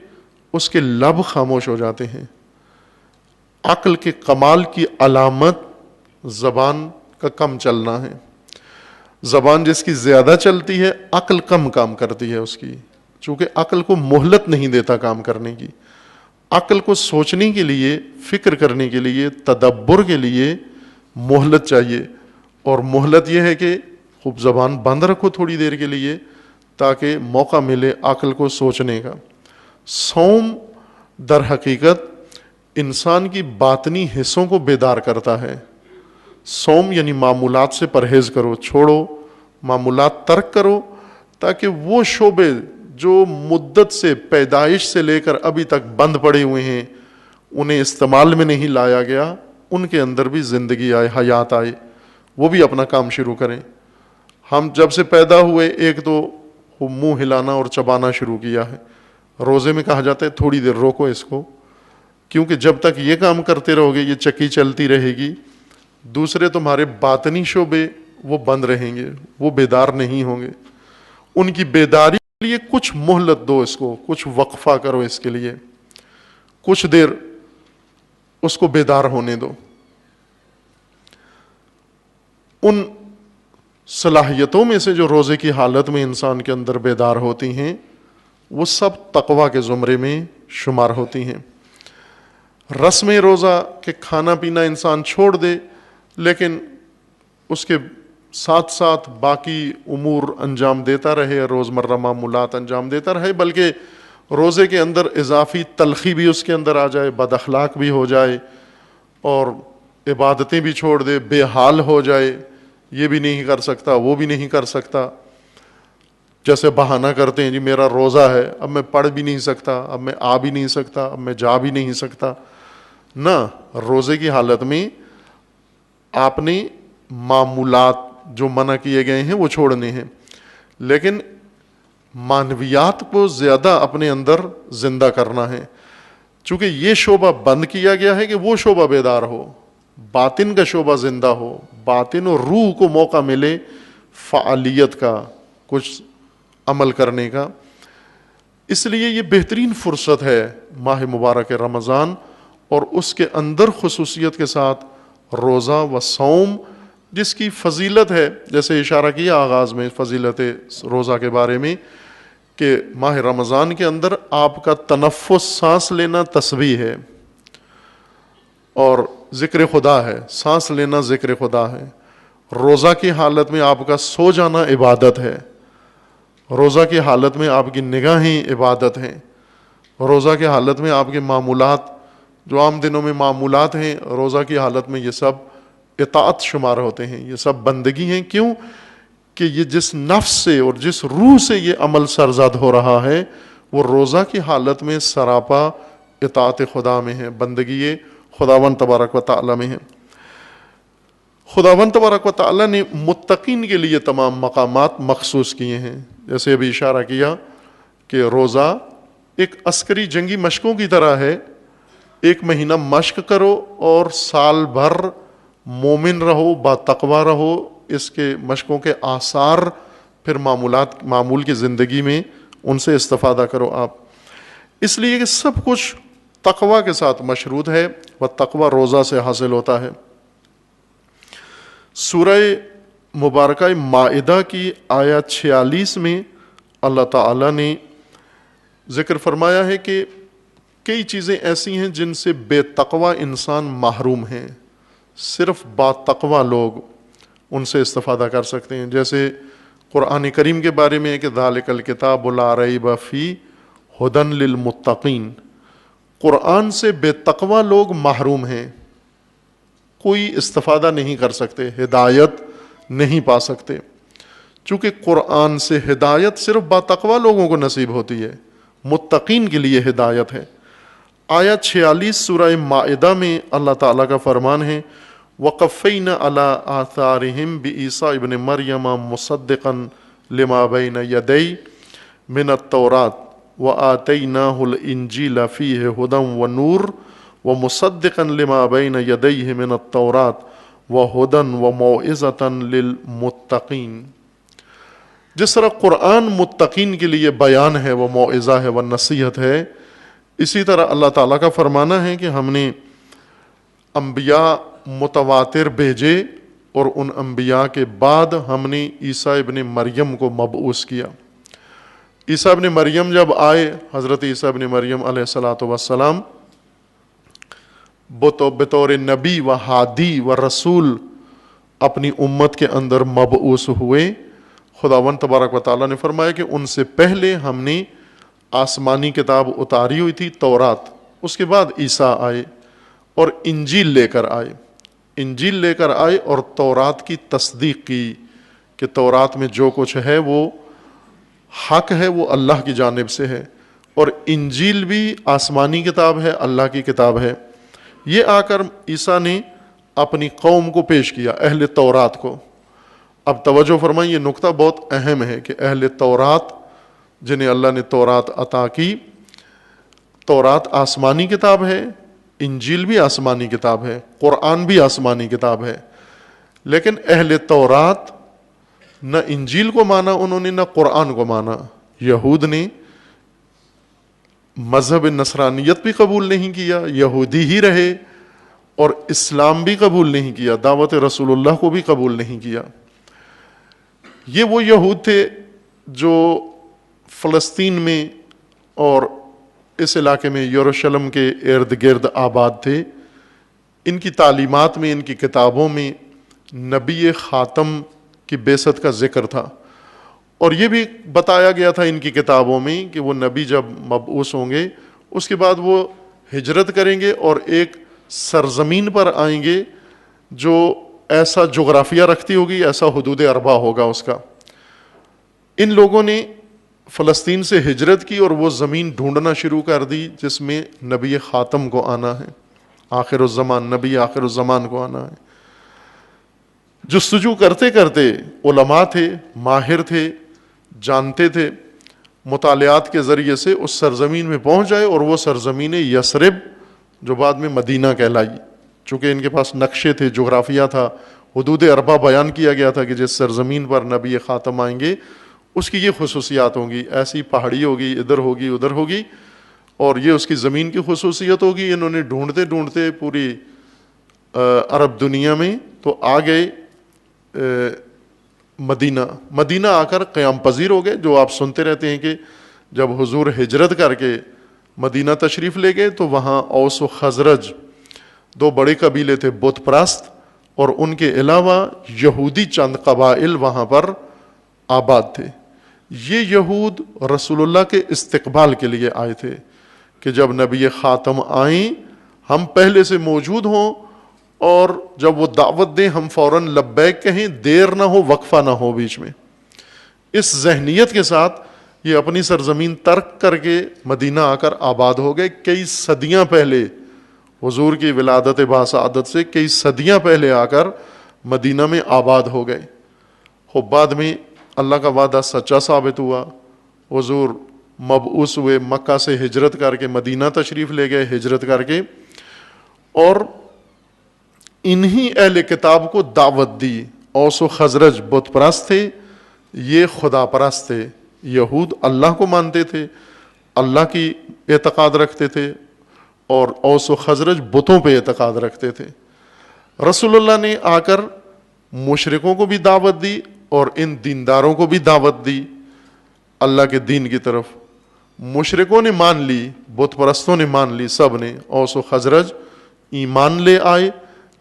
اس کے لب خاموش ہو جاتے ہیں. عقل کے کمال کی علامت زبان کا کم چلنا ہے. زبان جس کی زیادہ چلتی ہے عقل کم کام کرتی ہے اس کی، چونکہ عقل کو مہلت نہیں دیتا کام کرنے کی. عقل کو سوچنے کے لیے، فکر کرنے کے لیے، تدبر کے لیے مہلت چاہیے. اور مہلت یہ ہے کہ خوب زبان بند رکھو تھوڑی دیر کے لیے تاکہ موقع ملے عقل کو سوچنے کا. صوم در حقیقت انسان کی باطنی حصوں کو بیدار کرتا ہے. صوم یعنی معمولات سے پرہیز کرو، چھوڑو، معمولات ترک کرو، تاکہ وہ شعبے جو مدت سے، پیدائش سے لے کر ابھی تک بند پڑے ہوئے ہیں، انہیں استعمال میں نہیں لایا گیا، ان کے اندر بھی زندگی آئے، حیات آئے، وہ بھی اپنا کام شروع کریں. ہم جب سے پیدا ہوئے ایک تو منہ ہلانا اور چبانا شروع کیا ہے. روزے میں کہا جاتا ہے تھوڑی دیر روکو اس کو، کیونکہ جب تک یہ کام کرتے رہو گے یہ چکی چلتی رہے گی، دوسرے تمہارے باطنی شعبے وہ بند رہیں گے، وہ بیدار نہیں ہوں گے. ان کی بیداری کے لیے کچھ مہلت دو، اس کو کچھ وقفہ کرو، اس کے لیے کچھ دیر اس کو بیدار ہونے دو. ان صلاحیتوں میں سے جو روزے کی حالت میں انسان کے اندر بیدار ہوتی ہیں وہ سب تقویٰ کے زمرے میں شمار ہوتی ہیں. رسم روزہ کہ کھانا پینا انسان چھوڑ دے لیکن اس کے ساتھ ساتھ باقی امور انجام دیتا رہے، روزمرہ معمولات انجام دیتا رہے، بلکہ روزے کے اندر اضافی تلخی بھی اس کے اندر آ جائے، بد اخلاق بھی ہو جائے اور عبادتیں بھی چھوڑ دے، بے حال ہو جائے، یہ بھی نہیں کر سکتا، وہ بھی نہیں کر سکتا. جیسے بہانہ کرتے ہیں جی میرا روزہ ہے، اب میں پڑھ بھی نہیں سکتا، اب میں آ بھی نہیں سکتا، اب میں جا بھی نہیں سکتا. نہ، روزے کی حالت میں آپ نے معمولات جو منع کیے گئے ہیں وہ چھوڑنے ہیں، لیکن معنویات کو زیادہ اپنے اندر زندہ کرنا ہے، چونکہ یہ شعبہ بند کیا گیا ہے کہ وہ شعبہ بیدار ہو، باطن کا شعبہ زندہ ہو، باطن اور روح کو موقع ملے فعالیت کا، کچھ عمل کرنے کا۔ اس لیے یہ بہترین فرصت ہے ماہ مبارک رمضان، اور اس کے اندر خصوصیت کے ساتھ روزہ و صوم، جس کی فضیلت ہے، جیسے اشارہ کیا آغاز میں فضیلت روزہ کے بارے میں، کہ ماہ رمضان کے اندر آپ کا تنفس، سانس لینا تسبیح ہے اور ذکر خدا ہے، سانس لینا ذکر خدا ہے۔ روزہ کی حالت میں آپ کا سو جانا عبادت ہے، روزہ کی حالت میں آپ کی نگاہیں عبادت ہیں، روزہ کی حالت میں آپ کے معمولات جو عام دنوں میں معمولات ہیں، روزہ کی حالت میں یہ سب اطاعت شمار ہوتے ہیں، یہ سب بندگی ہیں۔ کیوں کہ یہ جس نفس سے اور جس روح سے یہ عمل سرزد ہو رہا ہے، وہ روزہ کی حالت میں سراپا اطاعت خدا میں ہے، بندگی خداوند تبارک و تعالی میں ہے۔ خداوند تبارک و تعالی نے متقین کے لیے تمام مقامات مخصوص کیے ہیں، جیسے ابھی اشارہ کیا کہ روزہ ایک عسکری جنگی مشقوں کی طرح ہے، ایک مہینہ مشق کرو اور سال بھر مومن رہو، با تقوی رہو، اس کے مشقوں کے آثار پھر معمول کی زندگی میں ان سے استفادہ کرو آپ۔ اس لیے کہ سب کچھ تقوی کے ساتھ مشروط ہے، وہ تقوی روزہ سے حاصل ہوتا ہے۔ سورہ مبارکہ مائدہ کی آیت 46 میں اللہ تعالیٰ نے ذکر فرمایا ہے کہ کئی چیزیں ایسی ہیں جن سے بے تقوی انسان محروم ہیں، صرف با تقوی لوگ ان سے استفادہ کر سکتے ہیں۔ جیسے قرآن کریم کے بارے میں ہے کہ ذالک الکتاب لا ریب فیہ ھدی للمتقین، قرآن سے بے تقوی لوگ محروم ہیں، کوئی استفادہ نہیں کر سکتے، ہدایت نہیں پا سکتے، چونکہ قرآن سے ہدایت صرف با تقوی لوگوں کو نصیب ہوتی ہے، متقین کے لیے ہدایت ہے۔ آیت 46 سورہ مائدہ میں اللہ تعالیٰ کا فرمان ہے وَقَفَّيْنَا عَلَىٰ آثَارِهِمْ بِعِیسَىٰ ابْنِ مَرْیَمَ مُصَدِّقًا لِمَا بَیْنَ یَدَیْهِ مِنَ التَّوْرَاۃِ وَآتَیْنَاهُ الْإِنْجِیلَ فِیہِ ھُدًى وَنُورٌ وَمُصَدِّقًا لِمَا بَیْنَ یَدَیْهِ مِنَ التَّوْرَاۃِ وَھُدًى وَمَوْعِظَةً لِلْمُتَّقِینَ۔ جس طرح قرآن متقین کے لیے بیان ہے، وہ موعظہ ہے، وہ نصیحت ہے، اسی طرح اللہ تعالیٰ کا فرمانا ہے کہ ہم نے انبیاء متواتر بھیجے اور ان انبیاء کے بعد ہم نے عیسیٰ ابن مریم کو مبعوث کیا۔ عیسیٰ ابن مریم جب آئے، حضرت عیسیٰ ابن مریم علیہ الصلاۃ والسلام بطور نبی و ہادی و رسول اپنی امت کے اندر مبعوث ہوئے، خداوند تبارک و تعالیٰ نے فرمایا کہ ان سے پہلے ہم نے آسمانی کتاب اتاری ہوئی تھی تورات، اس کے بعد عیسیٰ آئے اور انجیل لے کر آئے، انجیل لے کر آئے اور تورات کی تصدیق کی کہ تورات میں جو کچھ ہے وہ حق ہے، وہ اللہ کی جانب سے ہے، اور انجیل بھی آسمانی کتاب ہے، اللہ کی کتاب ہے۔ یہ آ کر عیسیٰ نے اپنی قوم کو پیش کیا، اہل تورات کو۔ اب توجہ فرمائیں، یہ نقطہ بہت اہم ہے کہ اہل تورات جنہیں اللہ نے تورات عطا کی، تورات آسمانی کتاب ہے، انجیل بھی آسمانی کتاب ہے، قرآن بھی آسمانی کتاب ہے، لیکن اہل تورات نہ انجیل کو مانا انہوں نے، نہ قرآن کو مانا۔ یہود نے مذہب نصرانیت بھی قبول نہیں کیا، یہودی ہی رہے، اور اسلام بھی قبول نہیں کیا، دعوت رسول اللہ کو بھی قبول نہیں کیا۔ یہ وہ یہود تھے جو فلسطین میں اور اس علاقے میں یروشلم کے ارد گرد آباد تھے۔ ان کی تعلیمات میں، ان کی کتابوں میں نبی خاتم کی بعثت کا ذکر تھا، اور یہ بھی بتایا گیا تھا ان کی کتابوں میں کہ وہ نبی جب مبعوث ہوں گے اس کے بعد وہ ہجرت کریں گے اور ایک سرزمین پر آئیں گے جو ایسا جغرافیہ رکھتی ہوگی، ایسا حدود اربع ہوگا اس کا۔ ان لوگوں نے فلسطین سے ہجرت کی اور وہ زمین ڈھونڈنا شروع کر دی جس میں نبی خاتم کو آنا ہے، آخر الزمان، نبی آخر الزمان کو آنا ہے۔ جستجو کرتے کرتے علماء تھے، ماہر تھے، جانتے تھے، مطالعات کے ذریعے سے اس سرزمین میں پہنچ جائے، اور وہ سرزمین یثرب جو بعد میں مدینہ کہلائی، چونکہ ان کے پاس نقشے تھے، جغرافیہ تھا، حدود اربع بیان کیا گیا تھا کہ جس سرزمین پر نبی خاتم آئیں گے اس کی یہ خصوصیات ہوں گی، ایسی پہاڑی ہوگی، ادھر ہوگی ادھر ہوگی، اور یہ اس کی زمین کی خصوصیت ہوگی۔ انہوں نے ڈھونڈتے ڈھونڈتے پوری عرب دنیا میں تو آ گئے مدینہ آ کر قیام پذیر ہو گئے۔ جو آپ سنتے رہتے ہیں کہ جب حضور ہجرت کر کے مدینہ تشریف لے گئے تو وہاں اوس و خزرج دو بڑے قبیلے تھے بت پرست، اور ان کے علاوہ یہودی چند قبائل وہاں پر آباد تھے۔ یہ یہود رسول اللہ کے استقبال کے لیے آئے تھے کہ جب نبی خاتم آئیں ہم پہلے سے موجود ہوں، اور جب وہ دعوت دیں ہم فوراً لبیک کہیں، دیر نہ ہو، وقفہ نہ ہو بیچ میں۔ اس ذہنیت کے ساتھ یہ اپنی سرزمین ترک کر کے مدینہ آ کر آباد ہو گئے۔ کئی صدیاں پہلے حضور کی ولادت باسعادت سے کئی صدیاں پہلے آ کر مدینہ میں آباد ہو گئے۔ خب بعد میں اللہ کا وعدہ سچا ثابت ہوا، حضور مبعوث ہوئے، مکہ سے ہجرت کر کے مدینہ تشریف لے گئے، ہجرت کر کے، اور انہی اہل کتاب کو دعوت دی۔ اوس و خزرج بت پرست تھے، یہ خدا پرست تھے۔ یہود اللہ کو مانتے تھے، اللہ کی اعتقاد رکھتے تھے، اور اوس و خزرج بتوں پہ اعتقاد رکھتے تھے۔ رسول اللہ نے آ کر مشرکوں کو بھی دعوت دی اور ان دینداروں کو بھی دعوت دی اللہ کے دین کی طرف۔ مشرکوں نے مان لی، بت پرستوں نے مان لی، سب نے۔ اوس و خزرج ایمان لے آئے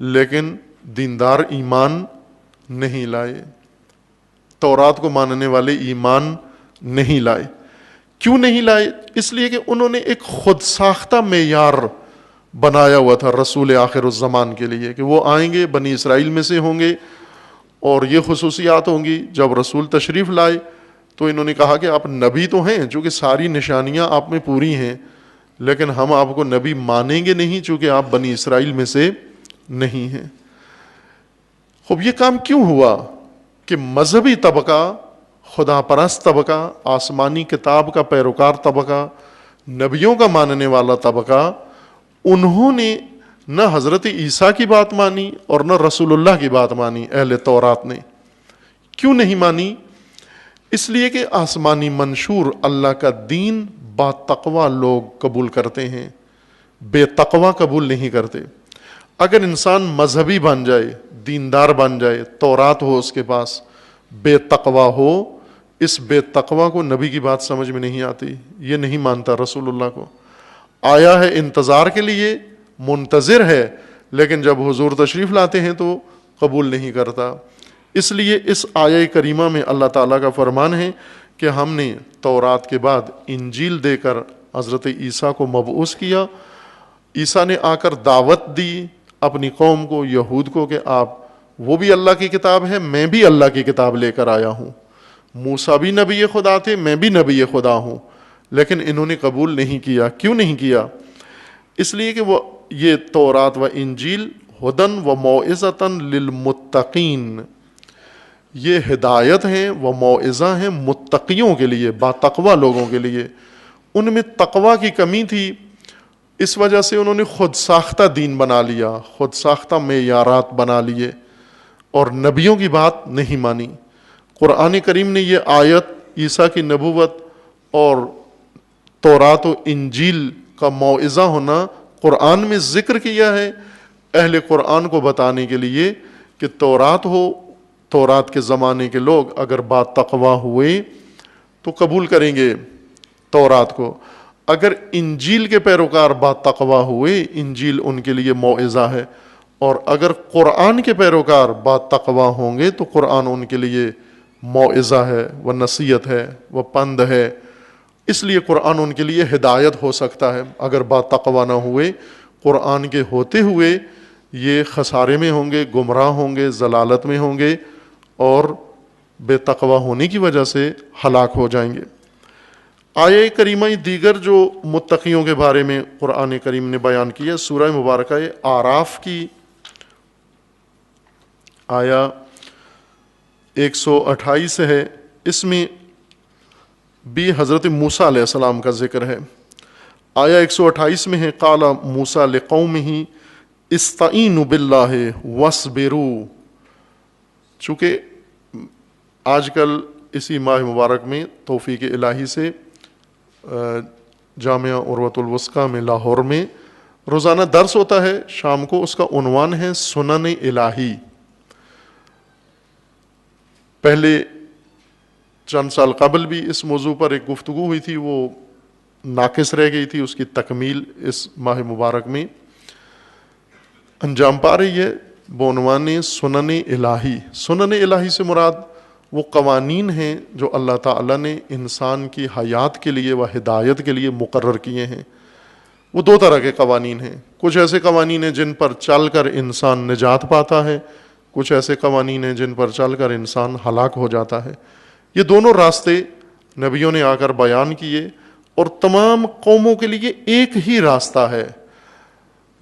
لیکن دیندار ایمان نہیں لائے، تورات کو ماننے والے ایمان نہیں لائے۔ کیوں نہیں لائے؟ اس لیے کہ انہوں نے ایک خود ساختہ معیار بنایا ہوا تھا رسول آخر الزمان کے لیے، کہ وہ آئیں گے بنی اسرائیل میں سے ہوں گے اور یہ خصوصیات ہوں گی۔ جب رسول تشریف لائے تو انہوں نے کہا کہ آپ نبی تو ہیں چونکہ ساری نشانیاں آپ میں پوری ہیں، لیکن ہم آپ کو نبی مانیں گے نہیں چونکہ آپ بنی اسرائیل میں سے نہیں ہیں۔ خب یہ کام کیوں ہوا کہ مذہبی طبقہ، خدا پرست طبقہ، آسمانی کتاب کا پیروکار طبقہ، نبیوں کا ماننے والا طبقہ، انہوں نے نہ حضرت عیسیٰ کی بات مانی اور نہ رسول اللہ کی بات مانی۔ اہل تورات نے کیوں نہیں مانی؟ اس لیے کہ آسمانی منشور اللہ کا دین با تقوی لوگ قبول کرتے ہیں، بے تقوی قبول نہیں کرتے۔ اگر انسان مذہبی بن جائے، دیندار بن جائے، تورات ہو اس کے پاس، بے تقوی ہو، اس بے تقوی کو نبی کی بات سمجھ میں نہیں آتی، یہ نہیں مانتا رسول اللہ کو۔ آیا ہے انتظار کے لیے، منتظر ہے، لیکن جب حضور تشریف لاتے ہیں تو قبول نہیں کرتا۔ اس لیے اس آیہ کریمہ میں اللہ تعالیٰ کا فرمان ہے کہ ہم نے تورات کے بعد انجیل دے کر حضرت عیسیٰ کو مبعوث کیا۔ عیسیٰ نے آ کر دعوت دی اپنی قوم کو، یہود کو، کہ آپ وہ بھی اللہ کی کتاب ہے، میں بھی اللہ کی کتاب لے کر آیا ہوں۔ موسیٰ بھی نبی خدا تھے، میں بھی نبی خدا ہوں، لیکن انہوں نے قبول نہیں کیا۔ کیوں نہیں کیا؟ اس لیے کہ وہ یہ تورات و انجیل ہدن و موعظۃ للمتقین، یہ ہدایت ہیں و موعظہ ہیں متقیوں کے لیے، با تقوی لوگوں کے لیے۔ ان میں تقوی کی کمی تھی، اس وجہ سے انہوں نے خود ساختہ دین بنا لیا، خود ساختہ معیارات بنا لیے اور نبیوں کی بات نہیں مانی۔ قرآن کریم نے یہ آیت عیسیٰ کی نبوت اور تورات و انجیل کا موعظہ ہونا قرآن میں ذکر کیا ہے اہل قرآن کو بتانے کے لیے کہ تورات ہو، تورات کے زمانے کے لوگ اگر با تقوی ہوئے تو قبول کریں گے تورات کو، اگر انجیل کے پیروکار با تقوی ہوئے انجیل ان کے لیے موعظہ ہے، اور اگر قرآن کے پیروکار با تقوی ہوں گے تو قرآن ان کے لیے موعظہ ہے، وہ نصیحت ہے، وہ پند ہے۔ اس لیے قرآن ان کے لیے ہدایت ہو سکتا ہے۔ اگر با تقوی نہ ہوئے، قرآن کے ہوتے ہوئے یہ خسارے میں ہوں گے، گمراہ ہوں گے، ضلالت میں ہوں گے اور بے تقوی ہونے کی وجہ سے ہلاک ہو جائیں گے۔ آیہ کریمہ دیگر جو متقیوں کے بارے میں قرآن کریم نے بیان کیا، سورہ مبارکہ اعراف کی آیا 128 ہے۔ اس میں بھی حضرت موسیٰ علیہ السلام کا ذکر ہے. آیا 128 میں ہے قال موسیٰ لقومہ استعینوا باللہ واصبروا. چونکہ آج کل اسی ماہ مبارک میں توفیق الہی سے جامعہ عروۃ الوثقی میں لاہور میں روزانہ درس ہوتا ہے شام کو. اس کا عنوان ہے سنن الہی. پہلے چند سال قبل بھی اس موضوع پر ایک گفتگو ہوئی تھی, وہ ناقص رہ گئی تھی, اس کی تکمیل اس ماہ مبارک میں انجام پا رہی ہے بعنوان سنن الہی. سنن الہی سے مراد وہ قوانین ہیں جو اللہ تعالیٰ نے انسان کی حیات کے لیے و ہدایت کے لیے مقرر کیے ہیں. وہ دو طرح کے قوانین ہیں. کچھ ایسے قوانین ہیں جن پر چل کر انسان نجات پاتا ہے, کچھ ایسے قوانین ہیں جن پر چل کر انسان ہلاک ہو جاتا ہے. یہ دونوں راستے نبیوں نے آ کر بیان کیے اور تمام قوموں کے لیے ایک ہی راستہ ہے.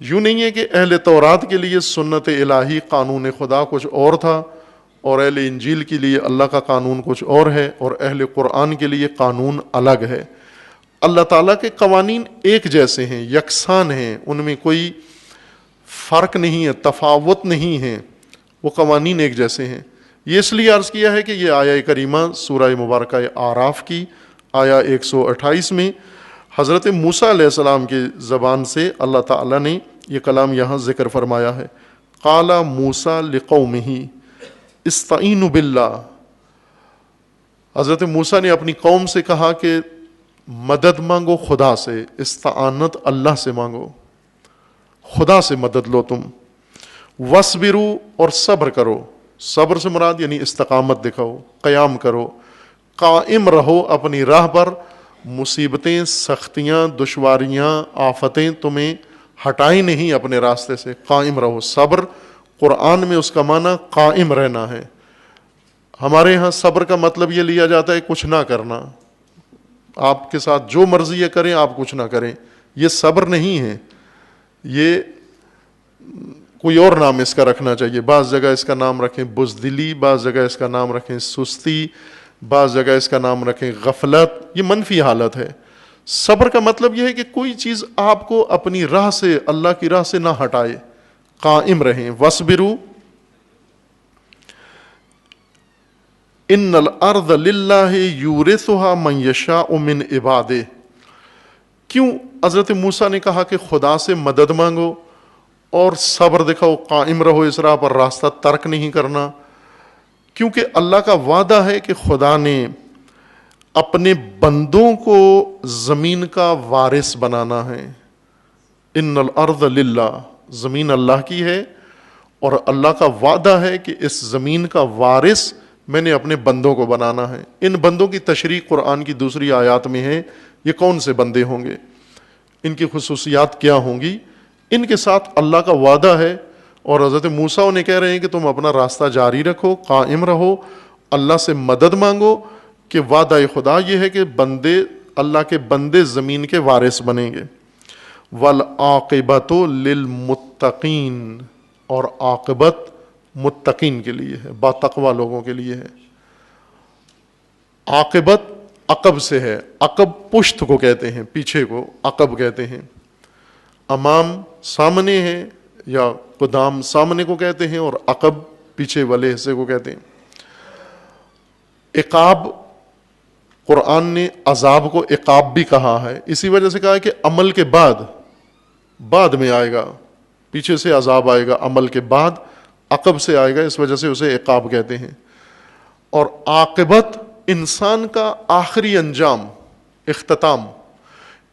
یوں نہیں ہے کہ اہل تورات کے لیے سنت الہی قانون خدا کچھ اور تھا اور اہل انجیل کے لیے اللہ کا قانون کچھ اور ہے اور اہل قرآن کے لیے قانون الگ ہے. اللہ تعالیٰ کے قوانین ایک جیسے ہیں, یکساں ہیں, ان میں کوئی فرق نہیں ہے, تفاوت نہیں ہے, وہ قوانین ایک جیسے ہیں. یہ اس لیے عرض کیا ہے کہ یہ آیہ کریمہ سورہ مبارکہ اعراف کی آیا 128 میں حضرت موسیٰ علیہ السلام کی زبان سے اللہ تعالیٰ نے یہ کلام یہاں ذکر فرمایا ہے. قال موسیٰ لقومہ استعینوا باللہ. حضرت موسیٰ نے اپنی قوم سے کہا کہ مدد مانگو خدا سے, استعانت اللہ سے مانگو, خدا سے مدد لو تم. وَاصْبِرُوا اور صبر کرو. صبر سے مراد یعنی استقامت دکھاؤ, قیام کرو, قائم رہو اپنی راہ پر. مصیبتیں, سختیاں, دشواریاں, آفتیں تمہیں ہٹائیں نہیں اپنے راستے سے, قائم رہو. صبر قرآن میں اس کا معنی قائم رہنا ہے. ہمارے ہاں صبر کا مطلب یہ لیا جاتا ہے کچھ نہ کرنا, آپ کے ساتھ جو مرضی ہے کریں, آپ کچھ نہ کریں. یہ صبر نہیں ہے, یہ کوئی اور نام اس کا رکھنا چاہیے. بعض جگہ اس کا نام رکھیں بزدلی, بعض جگہ اس کا نام رکھیں سستی, بعض جگہ اس کا نام رکھیں غفلت. یہ منفی حالت ہے. صبر کا مطلب یہ ہے کہ کوئی چیز آپ کو اپنی راہ سے, اللہ کی راہ سے نہ ہٹائے, قائم رہیں. وَاصْبِرُوا ان الارض للہ یورثها من یشاء من عبادہ. کیوں حضرت موسیٰ نے کہا کہ خدا سے مدد مانگو اور صبر دکھاؤ, قائم رہو اس راہ پر, راستہ ترک نہیں کرنا؟ کیونکہ اللہ کا وعدہ ہے کہ خدا نے اپنے بندوں کو زمین کا وارث بنانا ہے. ان الارض للہ, زمین اللہ کی ہے اور اللہ کا وعدہ ہے کہ اس زمین کا وارث میں نے اپنے بندوں کو بنانا ہے. ان بندوں کی تشریح قرآن کی دوسری آیات میں ہے. یہ کون سے بندے ہوں گے, ان کی خصوصیات کیا ہوں گی, ان کے ساتھ اللہ کا وعدہ ہے. اور حضرت موسیٰ انہیں کہہ رہے ہیں کہ تم اپنا راستہ جاری رکھو, قائم رہو, اللہ سے مدد مانگو کہ وعدہ خدا یہ ہے کہ بندے, اللہ کے بندے زمین کے وارث بنیں گے. والعاقبۃ للمتقین, اور عاقبت متقین کے لیے ہے, باتقوی لوگوں کے لیے ہے. عاقبت عقب سے ہے, عقب پشت کو کہتے ہیں, پیچھے کو عقب کہتے ہیں. امام سامنے ہے یا قدام سامنے کو کہتے ہیں, اور عقب پیچھے والے حصے کو کہتے ہیں. عقاب, قرآن نے عذاب کو عقاب بھی کہا ہے, اسی وجہ سے کہا ہے کہ عمل کے بعد میں آئے گا, پیچھے سے عذاب آئے گا, عمل کے بعد عقب سے آئے گا, اس وجہ سے اسے عقاب کہتے ہیں. اور عاقبت انسان کا آخری انجام, اختتام.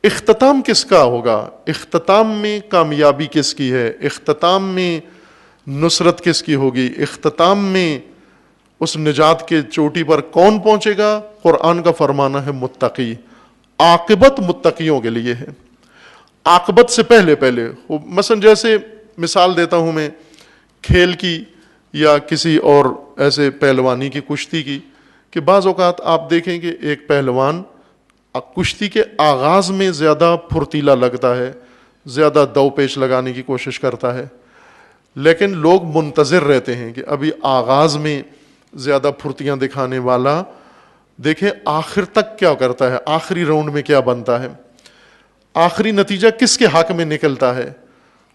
اختتام کس کا ہوگا, اختتام میں کامیابی کس کی ہے, اختتام میں نصرت کس کی ہوگی, اختتام میں اس نجات کے چوٹی پر کون پہنچے گا؟ قرآن کا فرمانا ہے متقی. عاقبت متقیوں کے لیے ہے. عاقبت سے پہلے مثلا جیسے مثال دیتا ہوں میں کھیل کی یا کسی اور ایسے پہلوانی کی, کشتی کی, کہ بعض اوقات آپ دیکھیں کہ ایک پہلوان کشتی کے آغاز میں زیادہ پھرتیلا لگتا ہے, زیادہ دو پیش لگانے کی کوشش کرتا ہے, لیکن لوگ منتظر رہتے ہیں کہ ابھی آغاز میں زیادہ پھرتیاں دکھانے والا دیکھیں آخر تک کیا کرتا ہے، آخری راؤنڈ میں کیا بنتا ہے، آخری نتیجہ کس کے حق میں نکلتا ہے؟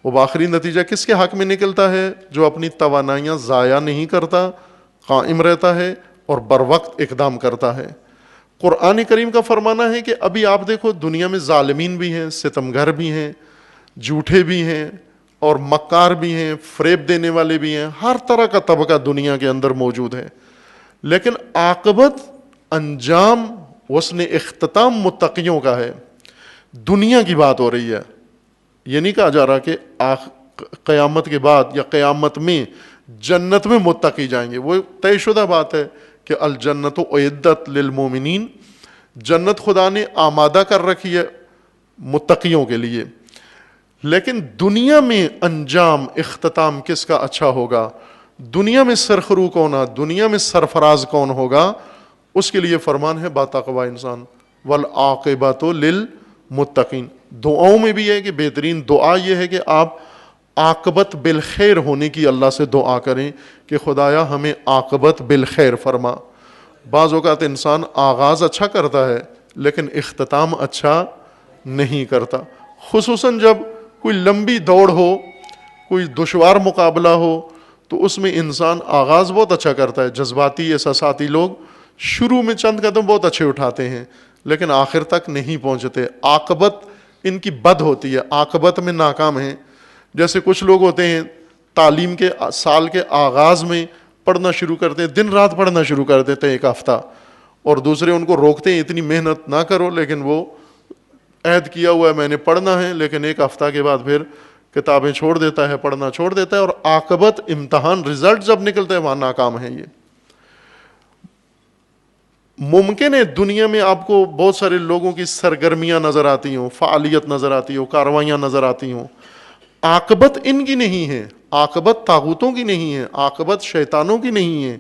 وہ آخری نتیجہ کس کے حق میں نکلتا ہے؟ جو اپنی توانائیاں ضائع نہیں کرتا، قائم رہتا ہے اور بر وقت اقدام کرتا ہے۔ قرآن کریم کا فرمانا ہے کہ ابھی آپ دیکھو دنیا میں ظالمین بھی ہیں، ستمگر بھی ہیں، جھوٹے بھی ہیں اور مکار بھی ہیں، فریب دینے والے بھی ہیں، ہر طرح کا طبقہ دنیا کے اندر موجود ہے، لیکن عاقبت، انجام، حسن اختتام متقیوں کا ہے۔ دنیا کی بات ہو رہی ہے، یہ نہیں کہا جا رہا کہ قیامت کے بعد یا قیامت میں جنت میں متقی جائیں گے، وہ طے شدہ بات ہے کہ الجنت اعدت للمومنین، جنت خدا نے آمادہ کر رکھی ہے متقیوں کے لیے، لیکن دنیا میں انجام اختتام کس کا اچھا ہوگا، دنیا میں سرخرو کون ہے، دنیا میں سرفراز کون ہوگا، اس کے لیے فرمان ہے با تقوی انسان، والعاقبۃ للمتقین۔ دعاؤں میں بھی ہے کہ بہترین دعا یہ ہے کہ آپ عاقبت بالخیر ہونے کی اللہ سے دعا کریں کہ خدایا ہمیں عاقبت بالخیر فرما۔ بعض اوقات انسان آغاز اچھا کرتا ہے لیکن اختتام اچھا نہیں کرتا، خصوصاً جب کوئی لمبی دوڑ ہو، کوئی دشوار مقابلہ ہو تو اس میں انسان آغاز بہت اچھا کرتا ہے، جذباتی احساساتی لوگ شروع میں چند قدم بہت اچھے اٹھاتے ہیں لیکن آخر تک نہیں پہنچتے، عاقبت ان کی بد ہوتی ہے، عاقبت میں ناکام ہیں۔ جیسے کچھ لوگ ہوتے ہیں تعلیم کے سال کے آغاز میں پڑھنا شروع کرتے ہیں، دن رات پڑھنا شروع کر دیتے ہیں ایک ہفتہ، اور دوسرے ان کو روکتے ہیں اتنی محنت نہ کرو، لیکن وہ عہد کیا ہوا ہے میں نے پڑھنا ہے، لیکن ایک ہفتہ کے بعد پھر کتابیں چھوڑ دیتا ہے، پڑھنا چھوڑ دیتا ہے، اور عاقبت امتحان رزلٹ جب نکلتا ہے وہاں ناکام ہے۔ یہ ممکن ہے دنیا میں آپ کو بہت سارے لوگوں کی سرگرمیاں نظر آتی ہوں، فعالیت نظر آتی ہوں، کاروائیاں نظر آتی ہوں، عاقبت ان کی نہیں ہے، عاقبت طاغوتوں کی نہیں ہے، عاقبت شیطانوں کی نہیں ہے،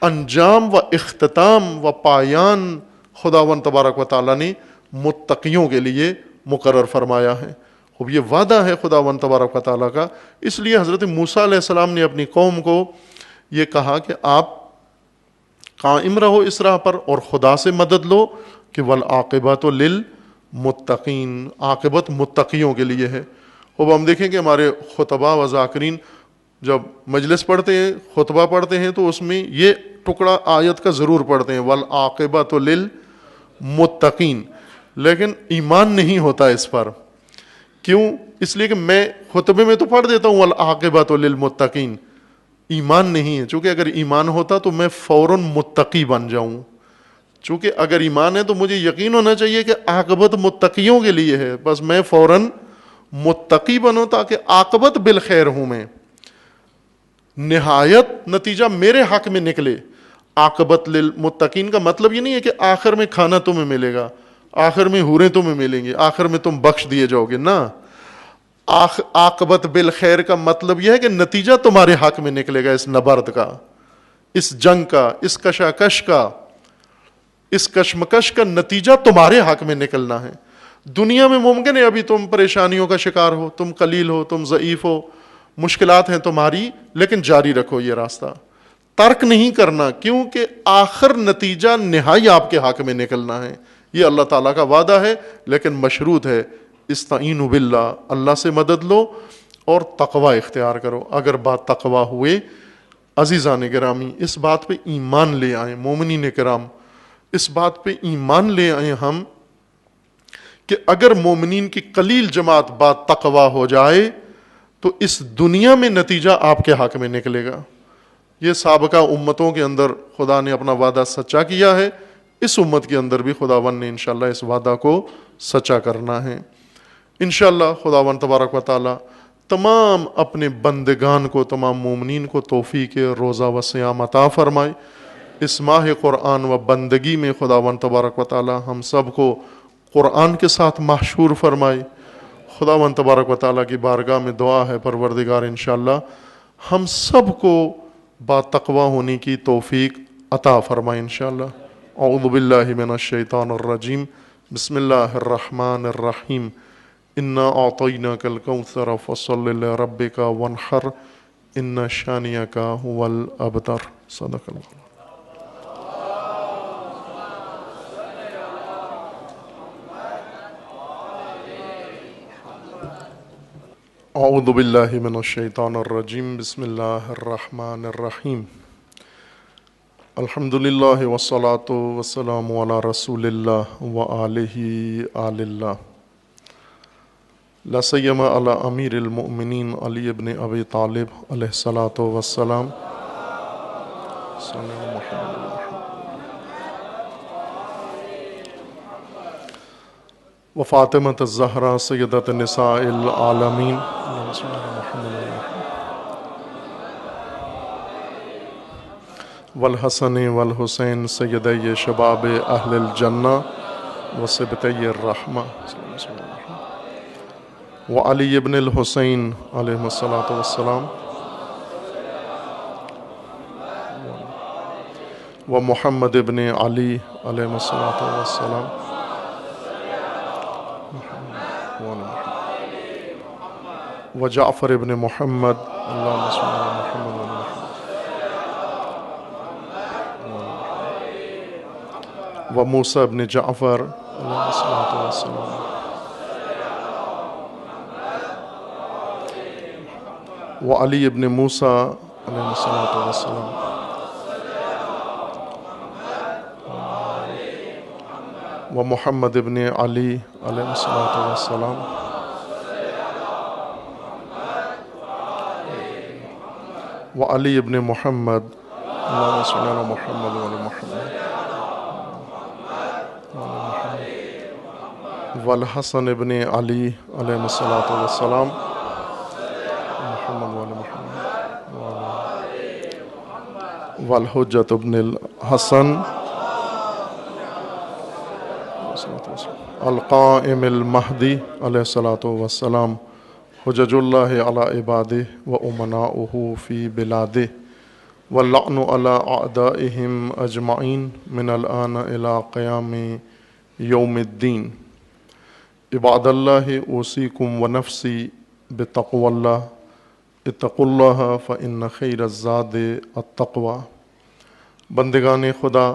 انجام و اختتام و پایان خداوند تبارک و تعالیٰ نے متقیوں کے لیے مقرر فرمایا ہے۔ اب یہ وعدہ ہے خداوند تبارک و تعالیٰ کا، اس لیے حضرت موسیٰ علیہ السلام نے اپنی قوم کو یہ کہا کہ آپ قائم رہو اس راہ پر اور خدا سے مدد لو کہ والعاقبۃ للمتقین، عاقبت متقیوں کے لیے ہے۔ اب ہم دیکھیں کہ ہمارے خطبہ و ذاکرین جب مجلس پڑھتے ہیں، خطبہ پڑھتے ہیں تو اس میں یہ ٹکڑا آیت کا ضرور پڑھتے ہیں والعاقبۃ للمتقین، لیکن ایمان نہیں ہوتا اس پر۔ کیوں؟ اس لیے کہ میں خطبے میں تو پڑھ دیتا ہوں والعاقبۃ للمتقین، ایمان نہیں ہے، چونکہ اگر ایمان ہوتا تو میں فوراً متقی بن جاؤں، چونکہ اگر ایمان ہے تو مجھے یقین ہونا چاہیے کہ عاقبت متقیوں کے لیے ہے، بس میں فوراً متقی بنوں تاکہ عاقبت بالخیر ہوں، میں نہایت نتیجہ میرے حق میں نکلے۔ عاقبت للمتقین کا مطلب یہ نہیں ہے کہ آخر میں کھانا تمہیں ملے گا، آخر میں حوریں تمہیں ملیں گی، آخر میں تم بخش دیے جاؤ گے، نہ، عاقبت بالخیر کا مطلب یہ ہے کہ نتیجہ تمہارے حق میں نکلے گا، اس نبرد کا، اس جنگ کا، اس کشاکش کا، اس کشمکش کا نتیجہ تمہارے حق میں نکلنا ہے۔ دنیا میں ممکن ہے ابھی تم پریشانیوں کا شکار ہو، تم قلیل ہو، تم ضعیف ہو، مشکلات ہیں تمہاری، لیکن جاری رکھو یہ راستہ، ترک نہیں کرنا، کیونکہ آخر نتیجہ نہائی آپ کے حق میں نکلنا ہے۔ یہ اللہ تعالیٰ کا وعدہ ہے، لیکن مشروط ہے استعینوا باللہ، اللہ سے مدد لو اور تقوی اختیار کرو۔ اگر بات تقوی ہوئے، عزیزان گرامی اس بات پہ ایمان لے آئیں، مومنین کرام اس بات پہ ایمان لے آئیں ہم کہ اگر مومنین کی قلیل جماعت بات تقوی ہو جائے تو اس دنیا میں نتیجہ آپ کے حق میں نکلے گا۔ یہ سابقہ امتوں کے اندر خدا نے اپنا وعدہ سچا کیا ہے، اس امت کے اندر بھی خداوند نے انشاءاللہ اس وعدہ کو سچا کرنا ہے۔ انشاءاللہ خداوند تبارک و تعالی تمام اپنے بندگان کو، تمام مومنین کو توفیق روزہ و صیام عطا فرمائے۔ اس ماہ قرآن و بندگی میں خداوند تبارک و تعالی ہم سب کو قرآن کے ساتھ محشور فرمائے۔ خداوند تبارک و تعالیٰ کی بارگاہ میں دعا ہے پروردگار انشاءاللہ ہم سب کو با تقوی ہونے کی توفیق عطا فرمائے انشاءاللہ۔ اعوذ باللہ من الشیطان الرجیم، بسم اللہ الرحمن الرحیم، انا اعطیناک الکوثر فصل لربک وانحر ان شانئک هو الابتر۔ صدق اللہ۔ اعوذ باللہ من الشیطان الرجیم بسم اللہ الرحمن الرحیم الحمد للہ والصلاة والسلام علی رسول اللہ وآلہ آل اللہ لا سیما علی امیر المؤمنین علی ابن ابی طالب علیہ الصلاۃ والسلام وفاطمۃ الزہرا سیدۃ نساء العالمین والحسن والحسین سیدی شباب اہل الجنہ وصبطی الرحمہ وعلی ابن الحسین علیہ الصلاۃ والسلام ومحمد ابن علی علیہ الصلاۃ والسلام وجعفر ابن محمد اللہم صل علی محمد وموسیٰ ابن جعفر علیہ الصلاۃ والسلام وعلی ابن موسیٰ علیہ الصلاۃ والسلام ومحمد ابن علی علیہ الصلاۃ والسلام وعلی ابن محمد اللہم صل علی محمد وعلی محمد والحسن ابن علی علیہ الصلاۃ والسلام محمد وعلی محمد والحجۃ ابن الحسن القائم المہدی علیہ الصلاۃ والسلام حجج اللہ علی عبادہ و امناؤہ فی بلادہ واللعن علی اعدائہم اجمعین من الآن الی قیام یوم الدین عباد اللہ اوصیکم ونفسی بتقوی اللہ اتقوا اللہ فإن خیر الزاد التقوی بندگان خدا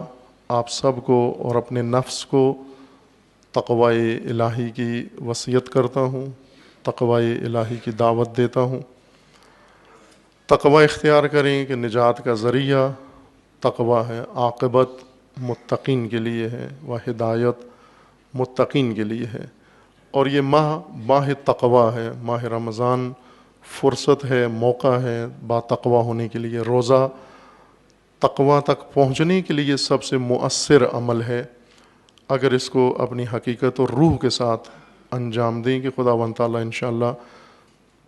آپ سب کو اور اپنے نفس کو تقوی الہی کی وصیت کرتا ہوں، تقوی الہی کی دعوت دیتا ہوں۔ تقوی اختیار کریں کہ نجات کا ذریعہ تقوی ہے، عاقبت متقین کے لیے ہے و ہدایت متقین کے لیے ہے۔ اور یہ ماہ تقوی ہے، ماہ رمضان فرصت ہے، موقع ہے با تقوی ہونے کے لیے۔ روزہ تقوی تک پہنچنے کے لیے سب سے مؤثر عمل ہے۔ اگر اس کو اپنی حقیقت اور روح کے ساتھ انجام دیں کہ خداوند تعالیٰ انشاءاللہ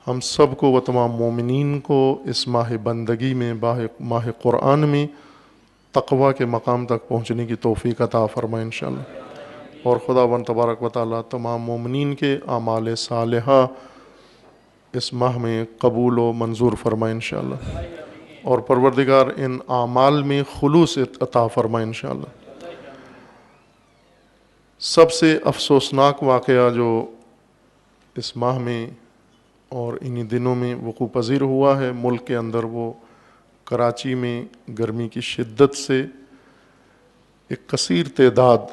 ہم سب کو و تمام مومنین کو اس ماہ بندگی میں، ماہ قرآن میں تقوی کے مقام تک پہنچنے کی توفیق عطا فرمائے انشاءاللہ۔ اور خداوند تبارک و تعالیٰ تمام مومنین کے اعمال صالحہ اس ماہ میں قبول و منظور فرمائے انشاءاللہ، اور پروردگار ان اعمال میں خلوص عطا فرمائے انشاءاللہ۔ سب سے افسوسناک واقعہ جو اس ماہ میں اور انہی دنوں میں وقوع پذیر ہوا ہے ملک کے اندر، وہ کراچی میں گرمی کی شدت سے ایک کثیر تعداد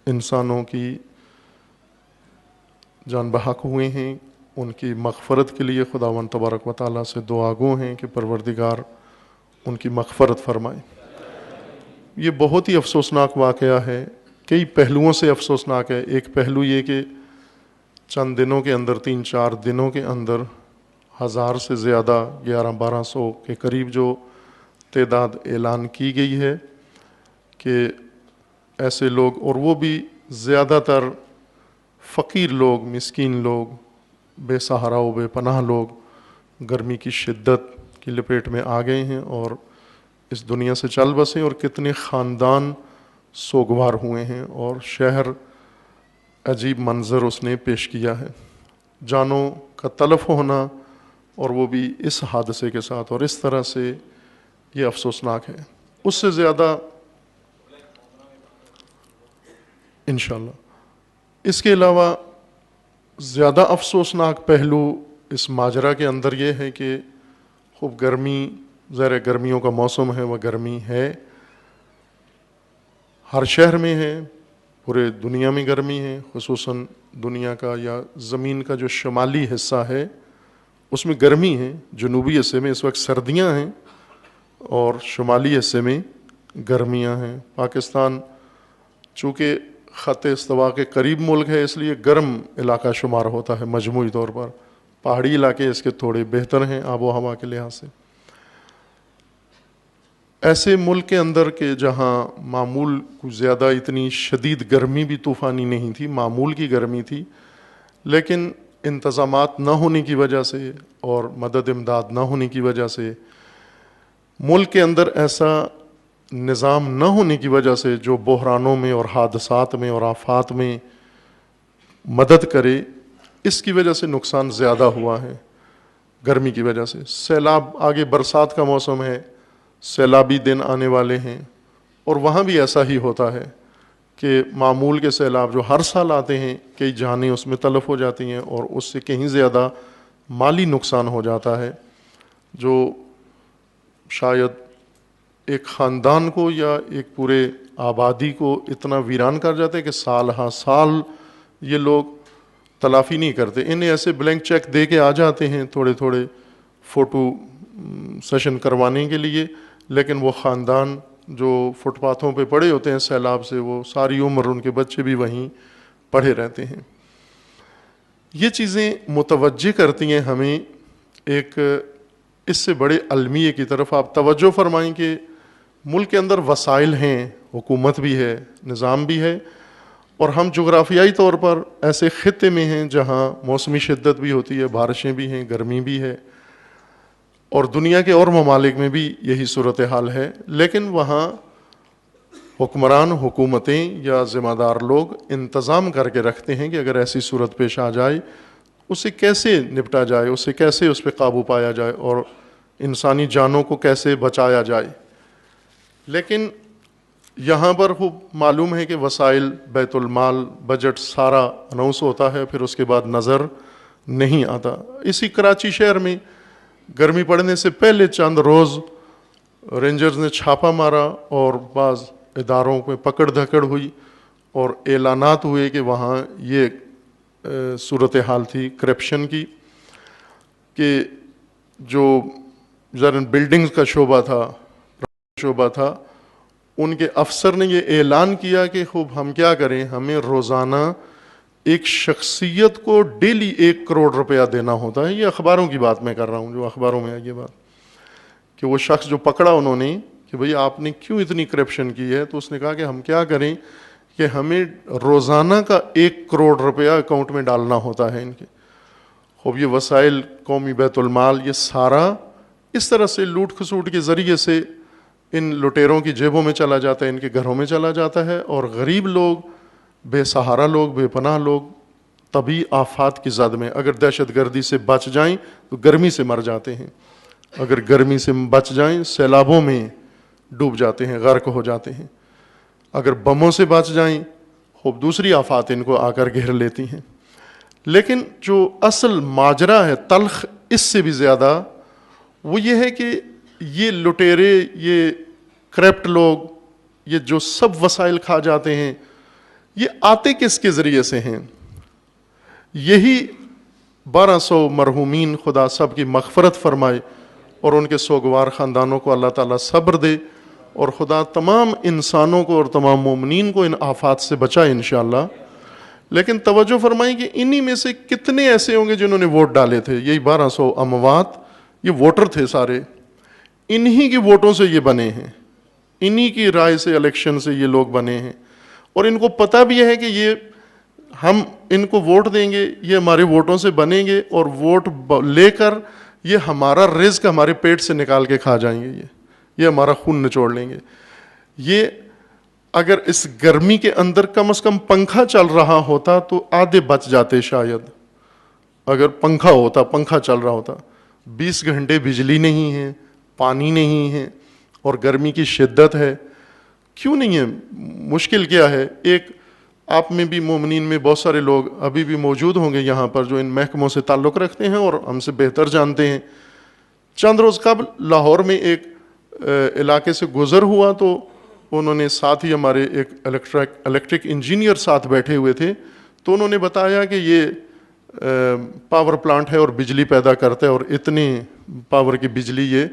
انسانوں کی جان بحق ہوئے ہیں۔ ان کی مغفرت کے لیے خداوند تبارک و تعالیٰ سے دعا گو ہیں کہ پروردگار ان کی مغفرت فرمائے۔ یہ بہت ہی افسوسناک واقعہ ہے، کئی پہلوؤں سے افسوسناک ہے۔ ایک پہلو یہ کہ چند دنوں کے اندر، 3-4 دنوں کے اندر 1000 سے زیادہ، 1100-1200 کے قریب جو تعداد اعلان کی گئی ہے کہ ایسے لوگ، اور وہ بھی زیادہ تر فقیر لوگ، مسکین لوگ، بے سہارا و بے پناہ لوگ گرمی کی شدت کی لپیٹ میں آ گئے ہیں اور اس دنیا سے چل بسے، اور کتنے خاندان سوگوار ہوئے ہیں، اور شہر عجیب منظر اس نے پیش کیا ہے، جانوں کا تلف ہونا، اور وہ بھی اس حادثے کے ساتھ، اور اس طرح سے یہ افسوسناک ہے۔ اس سے زیادہ انشاءاللہ اس کے علاوہ زیادہ افسوسناک پہلو اس ماجرا کے اندر یہ ہے کہ خوب گرمی، ظاہر گرمیوں کا موسم ہے، وہ گرمی ہے، ہر شہر میں ہے، پورے دنیا میں گرمی ہے، خصوصاً دنیا کا یا زمین کا جو شمالی حصہ ہے اس میں گرمی ہے. جنوبی حصے میں اس وقت سردیاں ہیں اور شمالی حصے میں گرمیاں ہیں. پاکستان چونکہ خط استوا کے قریب ملک ہے، اس لیے گرم علاقہ شمار ہوتا ہے مجموعی طور پر. پہاڑی علاقے اس کے تھوڑے بہتر ہیں آب و ہوا کے لحاظ سے. ایسے ملک کے اندر کہ جہاں معمول کچھ زیادہ اتنی شدید گرمی بھی طوفانی نہیں تھی، معمول کی گرمی تھی، لیکن انتظامات نہ ہونے کی وجہ سے اور مدد امداد نہ ہونے کی وجہ سے، ملک کے اندر ایسا نظام نہ ہونے کی وجہ سے جو بحرانوں میں اور حادثات میں اور آفات میں مدد کرے، اس کی وجہ سے نقصان زیادہ ہوا ہے گرمی کی وجہ سے. سیلاب، آگے برسات کا موسم ہے، سیلابی دن آنے والے ہیں، اور وہاں بھی ایسا ہی ہوتا ہے کہ معمول کے سیلاب جو ہر سال آتے ہیں، کئی جانیں اس میں تلف ہو جاتی ہیں اور اس سے کہیں زیادہ مالی نقصان ہو جاتا ہے، جو شاید ایک خاندان کو یا ایک پورے آبادی کو اتنا ویران کر جاتے ہیں کہ سال ہاں سال یہ لوگ تلافی نہیں کرتے. انہیں ایسے بلینک چیک دے کے آ جاتے ہیں تھوڑے تھوڑے فوٹو سیشن کروانے کے لیے، لیکن وہ خاندان جو فٹ پاتھوں پہ پڑے ہوتے ہیں سیلاب سے، وہ ساری عمر ان کے بچے بھی وہیں پڑے رہتے ہیں. یہ چیزیں متوجہ کرتی ہیں ہمیں ایک اس سے بڑے المیہ کی طرف. آپ توجہ فرمائیں کہ ملک کے اندر وسائل ہیں، حکومت بھی ہے، نظام بھی ہے، اور ہم جغرافیائی طور پر ایسے خطے میں ہیں جہاں موسمی شدت بھی ہوتی ہے، بارشیں بھی ہیں، گرمی بھی ہے، اور دنیا کے اور ممالک میں بھی یہی صورتحال ہے. لیکن وہاں حکمران، حکومتیں یا ذمہ دار لوگ انتظام کر کے رکھتے ہیں کہ اگر ایسی صورت پیش آ جائے اسے کیسے نپٹا جائے، اسے کیسے اس پہ قابو پایا جائے اور انسانی جانوں کو کیسے بچایا جائے. لیکن یہاں پر خوب معلوم ہے کہ وسائل، بیت المال، بجٹ سارا اناؤنس ہوتا ہے، پھر اس کے بعد نظر نہیں آتا. اسی کراچی شہر میں گرمی پڑنے سے پہلے چند روز رینجرز نے چھاپا مارا اور بعض اداروں پہ پکڑ دھکڑ ہوئی اور اعلانات ہوئے کہ وہاں یہ صورتحال تھی کرپشن کی، کہ جو بلڈنگز کا شعبہ تھا ان کے افسر نے یہ اعلان کیا کہ خوب ہم کیا کریں، ہمیں روزانہ ایک شخصیت کو ڈیلی 1 کروڑ روپیہ دینا ہوتا ہے. یہ اخباروں کی بات میں کر رہا ہوں، جو اخباروں میں ہے یہ بات، کہ وہ شخص جو پکڑا انہوں نے کہ بھئی آپ نے کیوں اتنی کرپشن کی ہے، تو اس نے کہا کہ ہم کیا کریں کہ ہمیں روزانہ کا 1 کروڑ روپیہ اکاؤنٹ میں ڈالنا ہوتا ہے ان کے. خوب یہ وسائل، قومی بیت المال، یہ سارا اس طرح سے لوٹ کھسوٹ کے ذریعے سے ان لٹیروں کی جیبوں میں چلا جاتا ہے، ان کے گھروں میں چلا جاتا ہے، اور غریب لوگ، بے سہارا لوگ، بے پناہ لوگ طبی آفات کی زد میں، اگر دہشت گردی سے بچ جائیں تو گرمی سے مر جاتے ہیں، اگر گرمی سے بچ جائیں سیلابوں میں ڈوب جاتے ہیں، غرق ہو جاتے ہیں، اگر بموں سے بچ جائیں خوب دوسری آفات ان کو آ کر گھیر لیتی ہیں. لیکن جو اصل ماجرا ہے تلخ اس سے بھی زیادہ، وہ یہ ہے کہ یہ لٹیرے، یہ کرپٹ لوگ، یہ جو سب وسائل کھا جاتے ہیں، یہ آتے کس کے ذریعے سے ہیں؟ یہی 1200 مرحومین، خدا سب کی مغفرت فرمائے اور ان کے سوگوار خاندانوں کو اللہ تعالیٰ صبر دے، اور خدا تمام انسانوں کو اور تمام مومنین کو ان آفات سے بچائے انشاءاللہ. لیکن توجہ فرمائیں کہ انہی میں سے کتنے ایسے ہوں گے جنہوں نے ووٹ ڈالے تھے. یہی 1200 اموات یہ ووٹر تھے سارے، انہی کے ووٹوں سے یہ بنے ہیں، انہی کی رائے سے، الیکشن سے یہ لوگ بنے ہیں، اور ان کو پتہ بھی ہے کہ یہ ہم ان کو ووٹ دیں گے، یہ ہمارے ووٹوں سے بنیں گے، اور ووٹ لے کر یہ ہمارا رزق ہمارے پیٹ سے نکال کے کھا جائیں گے، یہ ہمارا خون نچوڑ لیں گے. یہ اگر اس گرمی کے اندر کم از کم پنکھا چل رہا ہوتا تو آدھے بچ جاتے شاید. اگر پنکھا چل رہا ہوتا. 20 گھنٹے بجلی نہیں ہے، پانی نہیں ہے، اور گرمی کی شدت ہے. کیوں نہیں ہے؟ مشکل کیا ہے؟ ایک آپ میں بھی، مومنین میں بہت سارے لوگ ابھی بھی موجود ہوں گے یہاں پر جو ان محکموں سے تعلق رکھتے ہیں اور ہم سے بہتر جانتے ہیں. چند روز قبل لاہور میں ایک علاقے سے گزر ہوا تو انہوں نے ساتھ ہی ہمارے ایک الیکٹرک انجینئر ساتھ بیٹھے ہوئے تھے، تو انہوں نے بتایا کہ یہ پاور پلانٹ ہے اور بجلی پیدا کرتا ہے اور اتنی پاور کی بجلی یہ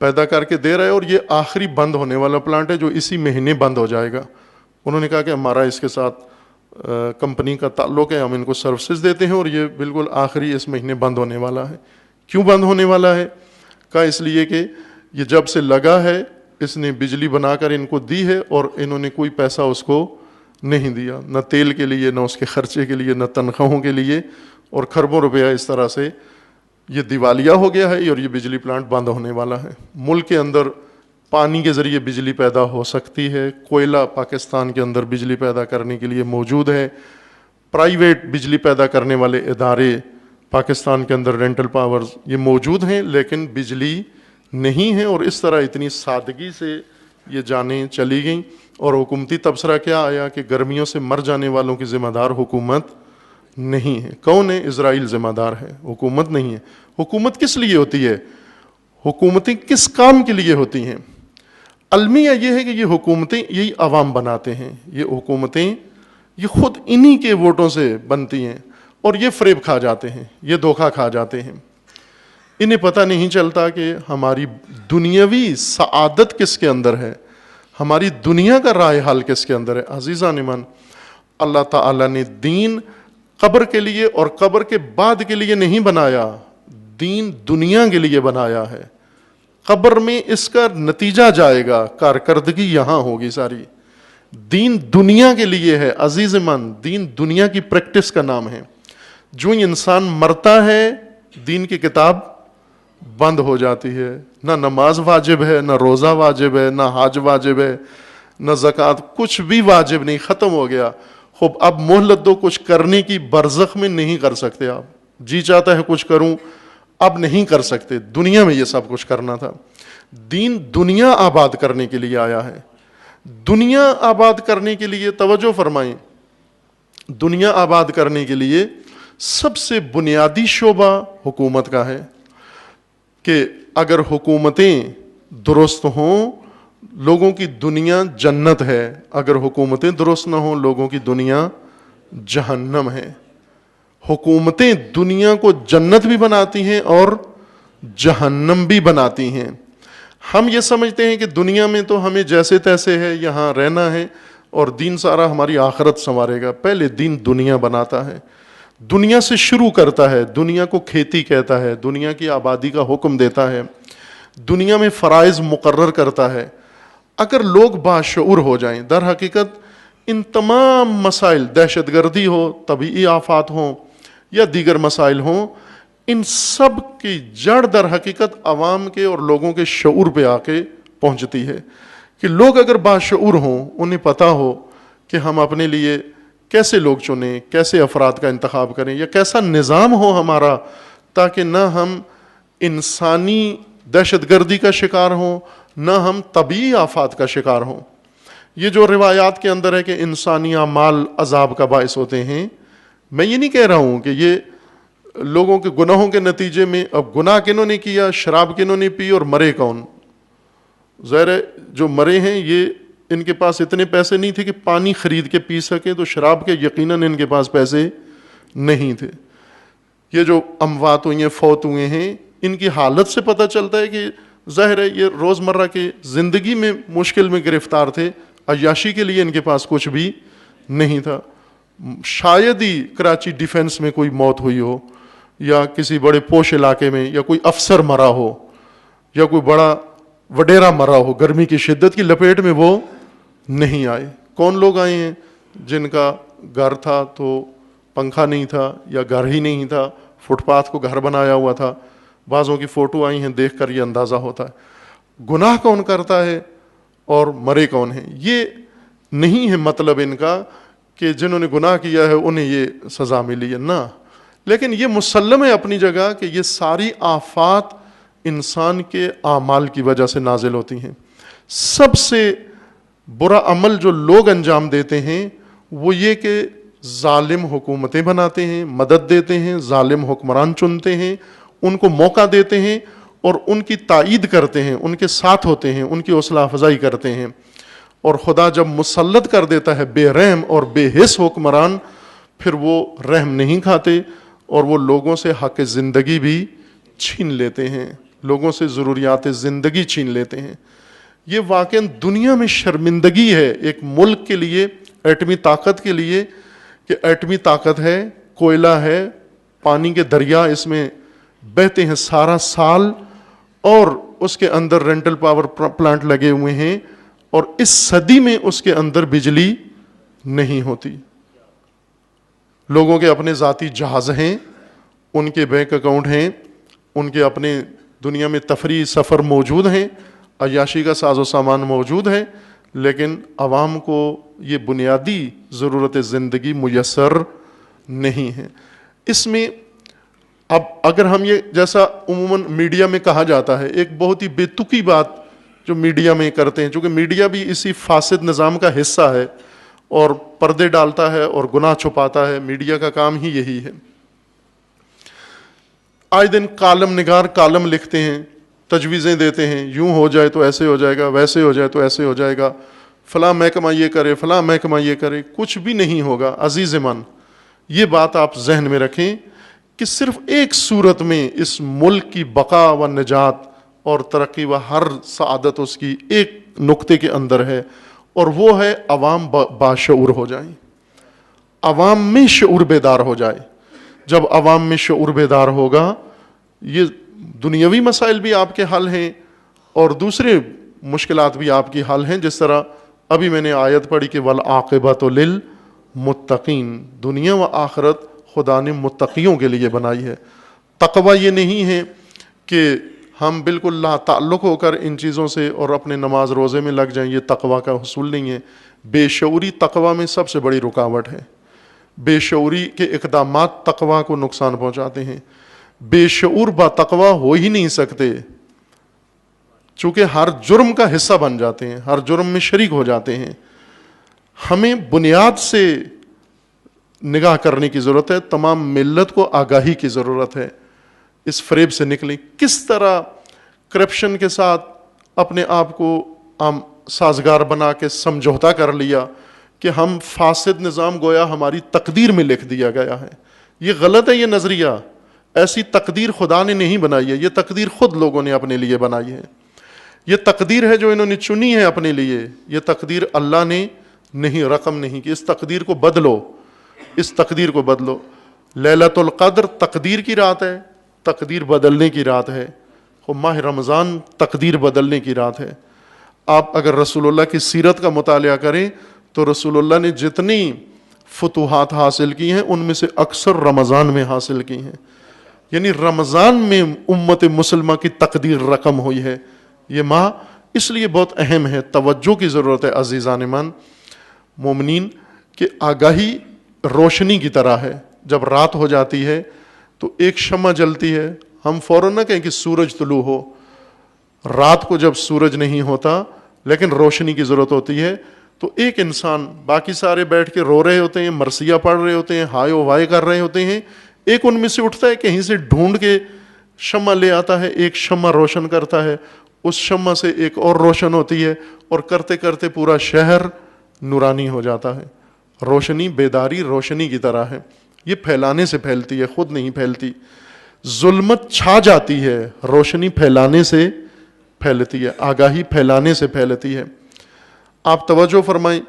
پیدا کر کے دے رہا ہے، اور یہ آخری بند ہونے والا پلانٹ ہے جو اسی مہینے بند ہو جائے گا۔ انہوں نے کہا کہ ہمارا اس کے ساتھ کمپنی کا تعلق ہے، ہم ان کو سروسز دیتے ہیں اور یہ بالکل آخری اس مہینے بند ہونے والا ہے۔ کیوں بند ہونے والا ہے؟ کہا اس لیے کہ یہ جب سے لگا ہے اس نے بجلی بنا کر ان کو دی ہے اور انہوں نے کوئی پیسہ اس کو نہیں دیا، نہ تیل کے لیے، نہ اس کے خرچے کے لیے، نہ تنخواہوں کے لیے، اور کھربوں روپیہ اس طرح سے یہ دیوالیہ ہو گیا ہے اور یہ بجلی پلانٹ بند ہونے والا ہے۔ ملک کے اندر پانی کے ذریعے بجلی پیدا ہو سکتی ہے، کوئلہ پاکستان کے اندر بجلی پیدا کرنے کے لیے موجود ہے، پرائیویٹ بجلی پیدا کرنے والے ادارے پاکستان کے اندر رینٹل پاورز یہ موجود ہیں، لیکن بجلی نہیں ہے، اور اس طرح اتنی سادگی سے یہ جانیں چلی گئیں۔ اور حکومتی تبصرہ کیا آیا کہ گرمیوں سے مر جانے والوں کی ذمہ دار حکومت نہیں ہے۔ کون ہے؟ اسرائیل ذمہ دار ہے، حکومت نہیں ہے۔ حکومت کس لیے ہوتی ہے؟ حکومتیں کس کام کے لیے ہوتی ہیں؟ المیہ یہ ہے کہ یہ حکومتیں یہی عوام بناتے ہیں، یہ حکومتیں یہ خود انہی کے ووٹوں سے بنتی ہیں، اور یہ فریب کھا جاتے ہیں، یہ دھوکہ کھا جاتے ہیں۔ انہیں پتہ نہیں چلتا کہ ہماری دنیاوی سعادت کس کے اندر ہے، ہماری دنیا کا رائے حال کس کے اندر ہے۔ عزیزان ایمان، اللہ تعالیٰ نے دین قبر کے لیے اور قبر کے بعد کے لیے نہیں بنایا، دین دنیا کے لیے بنایا ہے۔ قبر میں اس کا نتیجہ جائے گا، کارکردگی یہاں ہوگی ساری۔ دین دنیا کے لیے ہے عزیز من، دین دنیا کی پریکٹس کا نام ہے۔ جو انسان مرتا ہے دین کی کتاب بند ہو جاتی ہے، نہ نماز واجب ہے، نہ روزہ واجب ہے، نہ حج واجب ہے، نہ زکوٰۃ، کچھ بھی واجب نہیں، ختم ہو گیا۔ خوب اب مہلت دو کچھ کرنے کی، برزخ میں نہیں کر سکتے آپ، جی چاہتا ہے کچھ کروں، اب نہیں کر سکتے، دنیا میں یہ سب کچھ کرنا تھا۔ دین دنیا آباد کرنے کے لیے آیا ہے، دنیا آباد کرنے کے لیے، توجہ فرمائیں، دنیا آباد کرنے کے لیے سب سے بنیادی شعبہ حکومت کا ہے کہ اگر حکومتیں درست ہوں لوگوں کی دنیا جنت ہے، اگر حکومتیں درست نہ ہوں لوگوں کی دنیا جہنم ہے۔ حکومتیں دنیا کو جنت بھی بناتی ہیں اور جہنم بھی بناتی ہیں۔ ہم یہ سمجھتے ہیں کہ دنیا میں تو ہمیں جیسے تیسے ہے، یہاں رہنا ہے اور دین سارا ہماری آخرت سنوارے گا۔ پہلے دین دنیا بناتا ہے، دنیا سے شروع کرتا ہے، دنیا کو کھیتی کہتا ہے، دنیا کی آبادی کا حکم دیتا ہے، دنیا میں فرائض مقرر کرتا ہے۔ اگر لوگ باشعور ہو جائیں، در حقیقت ان تمام مسائل، دہشت گردی ہو، طبعی آفات ہوں یا دیگر مسائل ہوں، ان سب کی جڑ در حقیقت عوام کے اور لوگوں کے شعور پہ آ کے پہنچتی ہے کہ لوگ اگر باشعور ہوں، انہیں پتہ ہو کہ ہم اپنے لیے کیسے لوگ چنیں، کیسے افراد کا انتخاب کریں، یا کیسا نظام ہو ہمارا تاکہ نہ ہم انسانی دہشت گردی کا شکار ہوں، نہ ہم طبعی آفات کا شکار ہوں۔ یہ جو روایات کے اندر ہے کہ انسانی اعمال عذاب کا باعث ہوتے ہیں، میں یہ نہیں کہہ رہا ہوں کہ یہ لوگوں کے گناہوں کے نتیجے میں، اب گناہ کنہوں نے کیا، شراب کنہوں نے پی اور مرے کون؟ ظاہر ہے جو مرے ہیں یہ ان کے پاس اتنے پیسے نہیں تھے کہ پانی خرید کے پی سکے، تو شراب کے یقیناً ان کے پاس پیسے نہیں تھے۔ یہ جو اموات ہوئی ہیں، فوت ہوئے ہیں، ان کی حالت سے پتہ چلتا ہے کہ ظاہر ہے یہ روزمرہ کی زندگی میں مشکل میں گرفتار تھے، عیاشی کے لیے ان کے پاس کچھ بھی نہیں تھا۔ شاید ہی کراچی ڈیفنس میں کوئی موت ہوئی ہو، یا کسی بڑے پوش علاقے میں، یا کوئی افسر مرا ہو، یا کوئی بڑا وڈیرا مرا ہو، گرمی کی شدت کی لپیٹ میں وہ نہیں آئے۔ کون لوگ آئے ہیں جن کا گھر تھا تو پنکھا نہیں تھا، یا گھر ہی نہیں تھا، فٹ پاتھ کو گھر بنایا ہوا تھا۔ بعضوں کی فوٹو آئی ہیں، دیکھ کر یہ اندازہ ہوتا ہے گناہ کون کرتا ہے اور مرے کون ہیں۔ یہ نہیں ہے مطلب ان کا کہ جنہوں نے گناہ کیا ہے انہیں یہ سزا ملی ہے، نہ، لیکن یہ مسلم ہے اپنی جگہ کہ یہ ساری آفات انسان کے اعمال کی وجہ سے نازل ہوتی ہیں۔ سب سے برا عمل جو لوگ انجام دیتے ہیں وہ یہ کہ ظالم حکومتیں بناتے ہیں، مدد دیتے ہیں، ظالم حکمران چنتے ہیں، ان کو موقع دیتے ہیں اور ان کی تائید کرتے ہیں، ان کے ساتھ ہوتے ہیں، ان کی حوصلہ افزائی کرتے ہیں، اور خدا جب مسلط کر دیتا ہے بے رحم اور بے حس حکمران، پھر وہ رحم نہیں کھاتے اور وہ لوگوں سے حق زندگی بھی چھین لیتے ہیں، لوگوں سے ضروریات زندگی چھین لیتے ہیں۔ یہ واقعاً دنیا میں شرمندگی ہے ایک ملک کے لیے، ایٹمی طاقت کے لیے، کہ ایٹمی طاقت ہے، کوئلہ ہے، پانی کے دریا اس میں بہتے ہیں سارا سال، اور اس کے اندر رینٹل پاور پلانٹ لگے ہوئے ہیں، اور اس صدی میں اس کے اندر بجلی نہیں ہوتی۔ لوگوں کے اپنے ذاتی جہاز ہیں، ان کے بینک اکاؤنٹ ہیں، ان کے اپنے دنیا میں تفریح سفر موجود ہیں، عیاشی کا ساز و سامان موجود ہے، لیکن عوام کو یہ بنیادی ضرورت زندگی میسر نہیں ہے۔ اس میں اب اگر ہم یہ جیسا عموماً میڈیا میں کہا جاتا ہے، ایک بہت ہی بے تکی بات جو میڈیا میں کرتے ہیں، چونکہ میڈیا بھی اسی فاسد نظام کا حصہ ہے اور پردے ڈالتا ہے اور گناہ چھپاتا ہے، میڈیا کا کام ہی یہی ہے۔ آئے دن کالم نگار کالم لکھتے ہیں، تجویزیں دیتے ہیں، یوں ہو جائے تو ایسے ہو جائے گا، ویسے ہو جائے تو ایسے ہو جائے گا، فلاں محکمہ یہ کرے، فلاں محکمہ یہ کرے، کچھ بھی نہیں ہوگا۔ عزیز من، یہ بات آپ ذہن میں رکھیں کہ صرف ایک صورت میں اس ملک کی بقا و نجات اور ترقی و ہر سعادت اس کی ایک نقطے کے اندر ہے، اور وہ ہے عوام باشعور ہو جائیں، عوام میں شعور بیدار ہو جائے۔ جب عوام میں شعور بیدار ہوگا، یہ دنیاوی مسائل بھی آپ کے حل ہیں اور دوسرے مشکلات بھی آپ کی حل ہیں، جس طرح ابھی میں نے آیت پڑھی کہ والعاقبۃ للمتقین، دنیا و آخرت خدا نے متقیوں کے لیے بنائی ہے۔ تقوی یہ نہیں ہے کہ ہم بالکل لا تعلق ہو کر ان چیزوں سے اور اپنے نماز روزے میں لگ جائیں، یہ تقوی کا حصول نہیں ہے۔ بے شعوری تقوی میں سب سے بڑی رکاوٹ ہے۔ بے شعوری کے اقدامات تقوی کو نقصان پہنچاتے ہیں۔ بے شعور با تقوی ہو ہی نہیں سکتے، چونکہ ہر جرم کا حصہ بن جاتے ہیں، ہر جرم میں شریک ہو جاتے ہیں۔ ہمیں بنیاد سے نگاہ کرنے کی ضرورت ہے، تمام ملت کو آگاہی کی ضرورت ہے، اس فریب سے نکلیں۔ کس طرح کرپشن کے ساتھ اپنے آپ کو سازگار بنا کے سمجھوتا کر لیا کہ ہم فاسد نظام گویا ہماری تقدیر میں لکھ دیا گیا ہے۔ یہ غلط ہے، یہ نظریہ۔ ایسی تقدیر خدا نے نہیں بنائی ہے، یہ تقدیر خود لوگوں نے اپنے لیے بنائی ہے۔ یہ تقدیر ہے جو انہوں نے چنی ہے اپنے لیے، یہ تقدیر اللہ نے نہیں رقم نہیں کی۔ اس تقدیر کو بدلو، اس تقدیر کو بدلو۔ لیلۃ القدر تقدیر کی رات ہے، تقدیر بدلنے کی رات ہے۔ ماہ رمضان تقدیر بدلنے کی رات ہے۔ آپ اگر رسول اللہ کی سیرت کا مطالعہ کریں تو رسول اللہ نے جتنی فتوحات حاصل کی ہیں ان میں سے اکثر رمضان میں حاصل کی ہیں، یعنی رمضان میں امت مسلمہ کی تقدیر رقم ہوئی ہے۔ یہ ماہ اس لیے بہت اہم ہے، توجہ کی ضرورت ہے عزیزان من مومنین، کہ آگاہی روشنی کی طرح ہے۔ جب رات ہو جاتی ہے تو ایک شمع جلتی ہے، ہم فوراً نہ کہیں کہ سورج طلوع ہو، رات کو جب سورج نہیں ہوتا لیکن روشنی کی ضرورت ہوتی ہے، تو ایک انسان، باقی سارے بیٹھ کے رو رہے ہوتے ہیں، مرثیہ پڑھ رہے ہوتے ہیں، ہائے و وائے کر رہے ہوتے ہیں، ایک ان میں سے اٹھتا ہے کہیں سے ڈھونڈ کے شمع لے آتا ہے، ایک شمع روشن کرتا ہے، اس شمع سے ایک اور روشن ہوتی ہے، اور کرتے کرتے پورا شہر نورانی ہو جاتا ہے۔ روشنی، بیداری روشنی کی طرح ہے، یہ پھیلانے سے پھیلتی ہے، خود نہیں پھیلتی۔ ظلمت چھا جاتی ہے، روشنی پھیلانے سے پھیلتی ہے، آگاہی پھیلانے سے پھیلتی ہے۔ آپ توجہ فرمائیں،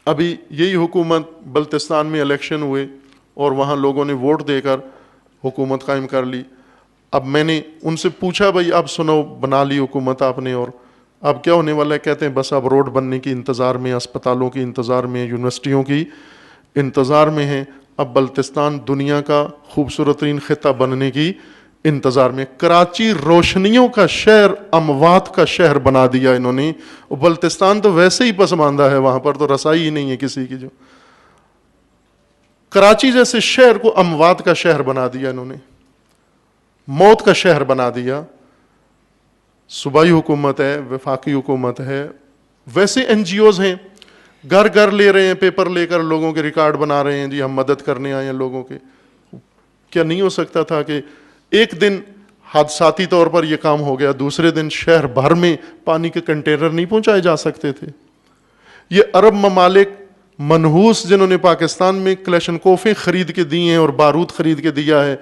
ابھی یہی حکومت بلتستان میں الیکشن ہوئے اور وہاں لوگوں نے ووٹ دے کر حکومت قائم کر لی۔ اب میں نے ان سے پوچھا بھائی اب سنو، بنا لی حکومت آپ نے، اور اب کیا ہونے والا ہے؟ کہتے ہیں بس اب روڈ بننے کی انتظار میں، اسپتالوں کی انتظار میں، یونیورسٹیوں کی انتظار میں ہیں۔ اب بلتستان دنیا کا خوبصورت ترین خطہ بننے کی انتظار میں۔ کراچی روشنیوں کا شہر، اموات کا شہر بنا دیا انہوں نے۔ بلتستان تو ویسے ہی پسماندہ ہے، وہاں پر تو رسائی ہی نہیں ہے کسی کی۔ جو کراچی جیسے شہر کو اموات کا شہر بنا دیا انہوں نے، موت کا شہر بنا دیا۔ صوبائی حکومت ہے، وفاقی حکومت ہے، ویسے این جی اوز ہیں، گھر گھر لے رہے ہیں پیپر لے کر، لوگوں کے ریکارڈ بنا رہے ہیں، جی ہم مدد کرنے آئے ہیں لوگوں کے۔ کیا نہیں ہو سکتا تھا کہ ایک دن حادثاتی طور پر یہ کام ہو گیا، دوسرے دن شہر بھر میں پانی کے کنٹینر نہیں پہنچائے جا سکتے تھے۔ یہ عرب ممالک منحوس جنہوں نے پاکستان میں کلیشنکوفیں خرید کے دی ہیں اور بارود خرید کے دیا ہے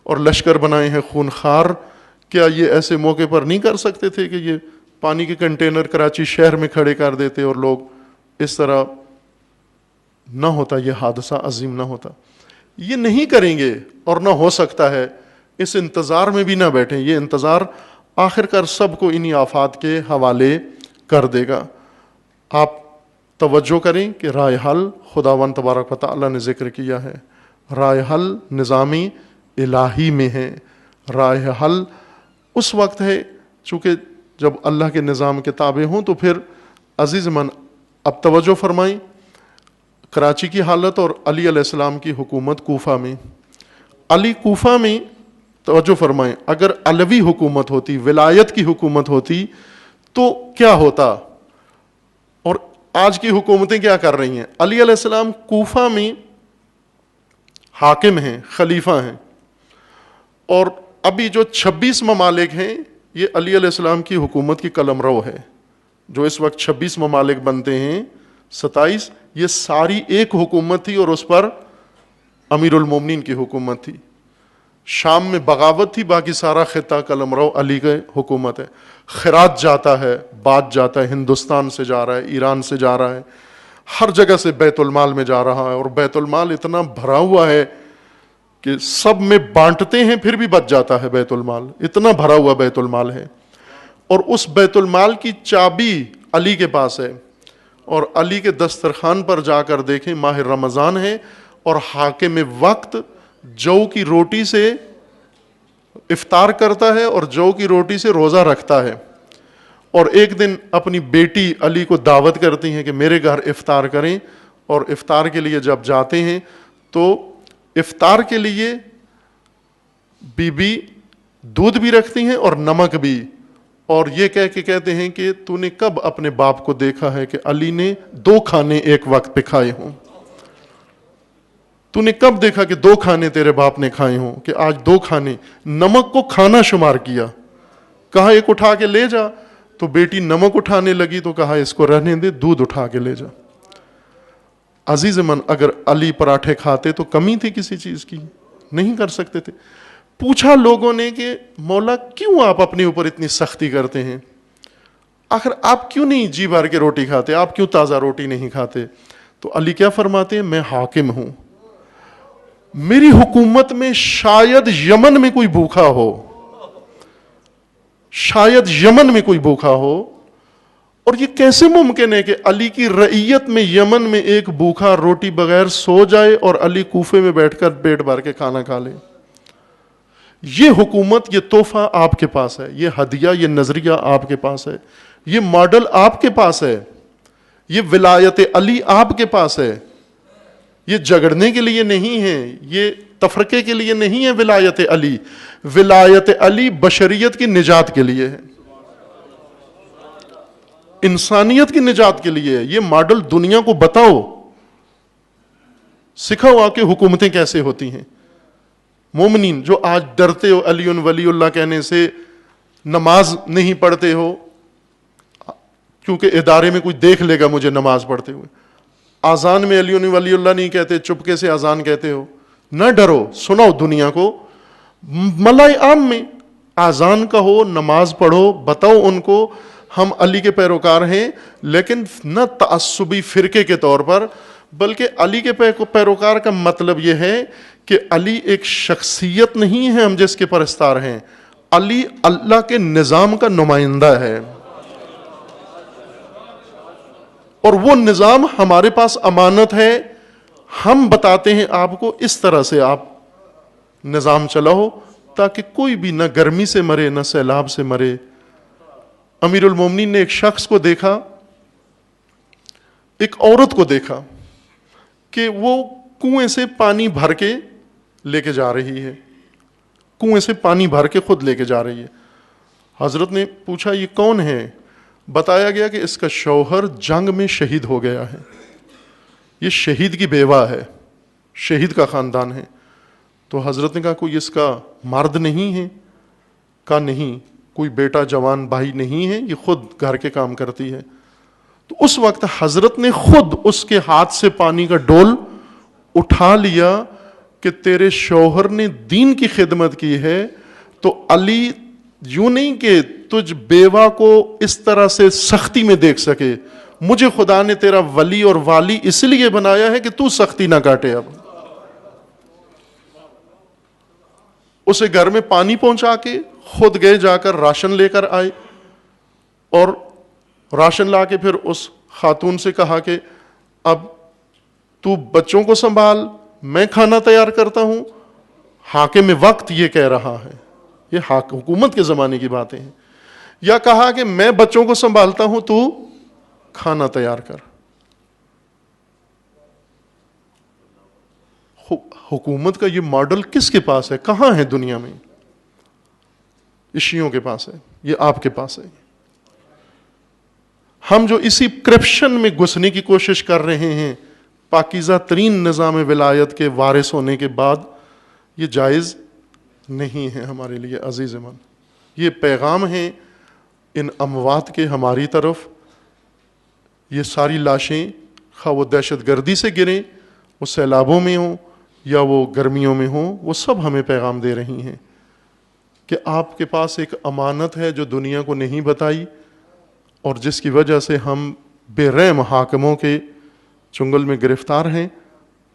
اور لشکر بنائے ہیں خونخوار، کیا یہ ایسے موقع پر نہیں کر سکتے تھے کہ یہ پانی کے کنٹینر کراچی شہر میں کھڑے کر دیتے اور لوگ اس طرح نہ ہوتا، یہ حادثہ عظیم نہ ہوتا؟ یہ نہیں کریں گے اور نہ ہو سکتا ہے، اس انتظار میں بھی نہ بیٹھیں، یہ انتظار آخر کار سب کو انہی آفات کے حوالے کر دے گا۔ آپ توجہ کریں کہ رائے حل خداوند تبارک و تعالیٰ نے ذکر کیا ہے، رائے حل نظامی الہی میں ہے، رائے حل اس وقت ہے چونکہ جب اللہ کے نظام کے تابع ہوں۔ تو پھر عزیز من اب توجہ فرمائیں، کراچی کی حالت اور علی علیہ السلام کی حکومت کوفہ میں، علی کوفہ میں توجہ فرمائیں، اگر علوی حکومت ہوتی، ولایت کی حکومت ہوتی تو کیا ہوتا؟ اور آج کی حکومتیں کیا کر رہی ہیں؟ علی علیہ السلام کوفہ میں حاکم ہیں، خلیفہ ہیں، اور ابھی جو 26 ممالک ہیں یہ علی علیہ السلام کی حکومت کی قلمرو ہے۔ جو اس وقت 26 ممالک بنتے ہیں، 27، یہ ساری ایک حکومت تھی اور اس پر امیر المومنین کی حکومت تھی۔ شام میں بغاوت تھی، باقی سارا خطہ قلمرو علی کی حکومت ہے۔ خراج جاتا ہے، بات جاتا ہے، ہندوستان سے جا رہا ہے، ایران سے جا رہا ہے، ہر جگہ سے بیت المال میں جا رہا ہے، اور بیت المال اتنا بھرا ہوا ہے کہ سب میں بانٹتے ہیں پھر بھی بچ جاتا ہے بیت المال، اتنا بھرا ہوا بیت المال ہے۔ اور اس بیت المال کی چابی علی کے پاس ہے، اور علی کے دسترخوان پر جا کر دیکھیں، ماہ رمضان ہے اور حاکم وقت جو کی روٹی سے افطار کرتا ہے اور جو کی روٹی سے روزہ رکھتا ہے، اور ایک دن اپنی بیٹی علی کو دعوت کرتی ہیں کہ میرے گھر افطار کریں، اور افطار کے لیے جب جاتے ہیں تو افطار کے لیے بی بی دودھ بھی رکھتی ہیں اور نمک بھی، اور یہ کہہ کے کہتے ہیں کہ تو نے کب اپنے باپ کو دیکھا ہے کہ علی نے 2 کھانے ایک وقت پہ کھائے ہوں؟ تو نے کب دیکھا کہ 2 کھانے تیرے باپ نے کھائے ہوں کہ آج 2 کھانے؟ نمک کو کھانا شمار کیا، کہا ایک اٹھا کے لے جا، تو بیٹی نمک اٹھانے لگی تو کہا اس کو رہنے دے، دودھ اٹھا کے لے جا۔ عزیز من، اگر علی پراٹھے کھاتے تو کمی تھی کسی چیز کی؟ نہیں کر سکتے تھے۔ پوچھا لوگوں نے کہ مولا کیوں آپ اپنے اوپر اتنی سختی کرتے ہیں؟ آخر آپ کیوں نہیں جی بھر کے روٹی کھاتے؟ آپ کیوں تازہ روٹی نہیں کھاتے؟ تو علی کیا فرماتے ہیں؟ میں حاکم ہوں، میری حکومت میں شاید یمن میں کوئی بھوکا ہو، شاید یمن میں کوئی بھوکا ہو، اور یہ کیسے ممکن ہے کہ علی کی رعیت میں یمن میں ایک بھوکا روٹی بغیر سو جائے اور علی کوفے میں بیٹھ کر پیٹ بھر کے کھانا کھا لے؟ یہ حکومت، یہ تحفہ آپ کے پاس ہے، یہ ہدیہ، یہ نظریہ آپ کے پاس ہے، یہ ماڈل آپ کے پاس ہے، یہ ولایت علی آپ کے پاس ہے۔ یہ جھگڑنے کے لیے نہیں ہے، یہ تفرقے کے لیے نہیں ہے۔ ولایت علی، ولایت علی بشریت کی نجات کے لیے ہے، انسانیت کی نجات کے لیے ہے۔ یہ ماڈل دنیا کو بتاؤ، سکھاؤ آپ کی حکومتیں کیسے ہوتی ہیں۔ مومنین جو آج ڈرتے ہو علی ولی اللہ کہنے سے، نماز نہیں پڑھتے ہو کیونکہ ادارے میں کوئی دیکھ لے گا مجھے نماز پڑھتے ہوئے، آذان میں علی ولی اللہ نہیں کہتے، چپکے سے آذان کہتے ہو، نہ ڈرو، سناؤ دنیا کو، ملائے عام میں آذان کہو، نماز پڑھو، بتاؤ ان کو ہم علی کے پیروکار ہیں، لیکن نہ تعصبی فرقے کے طور پر، بلکہ علی کے پیروکار کا مطلب یہ ہے کہ علی ایک شخصیت نہیں ہے ہم جس کے پرستار ہیں، علی اللہ کے نظام کا نمائندہ ہے، اور وہ نظام ہمارے پاس امانت ہے۔ ہم بتاتے ہیں آپ کو اس طرح سے آپ نظام چلاؤ تاکہ کوئی بھی نہ گرمی سے مرے نہ سیلاب سے مرے۔ امیر المومنین نے ایک شخص کو دیکھا، ایک عورت کو دیکھا کہ وہ کنویں سے پانی بھر کے لے کے جا رہی ہے، کنویں سے پانی بھر کے خود لے کے جا رہی ہے۔ حضرت نے پوچھا یہ کون ہے؟ بتایا گیا کہ اس کا شوہر جنگ میں شہید ہو گیا ہے، یہ شہید کی بیوہ ہے، شہید کا خاندان ہے۔ تو حضرت نے کہا کوئی اس کا مرد نہیں ہے؟ کا نہیں, کوئی بیٹا جوان بھائی نہیں ہے, یہ خود گھر کے کام کرتی ہے. تو اس وقت حضرت نے خود اس کے ہاتھ سے پانی کا ڈول اٹھا لیا کہ تیرے شوہر نے دین کی خدمت کی ہے, تو علی یوں نہیں کہ تجھ بیوہ کو اس طرح سے سختی میں دیکھ سکے, مجھے خدا نے تیرا ولی اور والی اس لیے بنایا ہے کہ تو سختی نہ کاٹے. اب اسے گھر میں پانی پہنچا کے خود گئے, جا کر راشن لے کر آئے, اور راشن لا کے پھر اس خاتون سے کہا کہ اب تو بچوں کو سنبھال, میں کھانا تیار کرتا ہوں. حاکم وقت یہ کہہ رہا ہے, یہ حکومت کے زمانے کی باتیں ہیں. یا کہا کہ میں بچوں کو سنبھالتا ہوں, تو کھانا تیار کر. حکومت کا یہ ماڈل کس کے پاس ہے, کہاں ہے دنیا میں؟ شیعوں کے پاس ہے, یہ آپ کے پاس ہے. ہم جو اسی کرپشن میں گھسنے کی کوشش کر رہے ہیں پاکیزہ ترین نظام ولایت کے وارث ہونے کے بعد, یہ جائز نہیں ہے ہمارے لیے. عزیز من, یہ پیغام ہے ان اموات کے ہماری طرف. یہ ساری لاشیں خواہ وہ دہشت گردی سے گریں, وہ سیلابوں میں ہوں یا وہ گرمیوں میں ہوں, وہ سب ہمیں پیغام دے رہی ہیں کہ آپ کے پاس ایک امانت ہے جو دنیا کو نہیں بتائی, اور جس کی وجہ سے ہم بے رحم حاکموں کے چنگل میں گرفتار ہیں.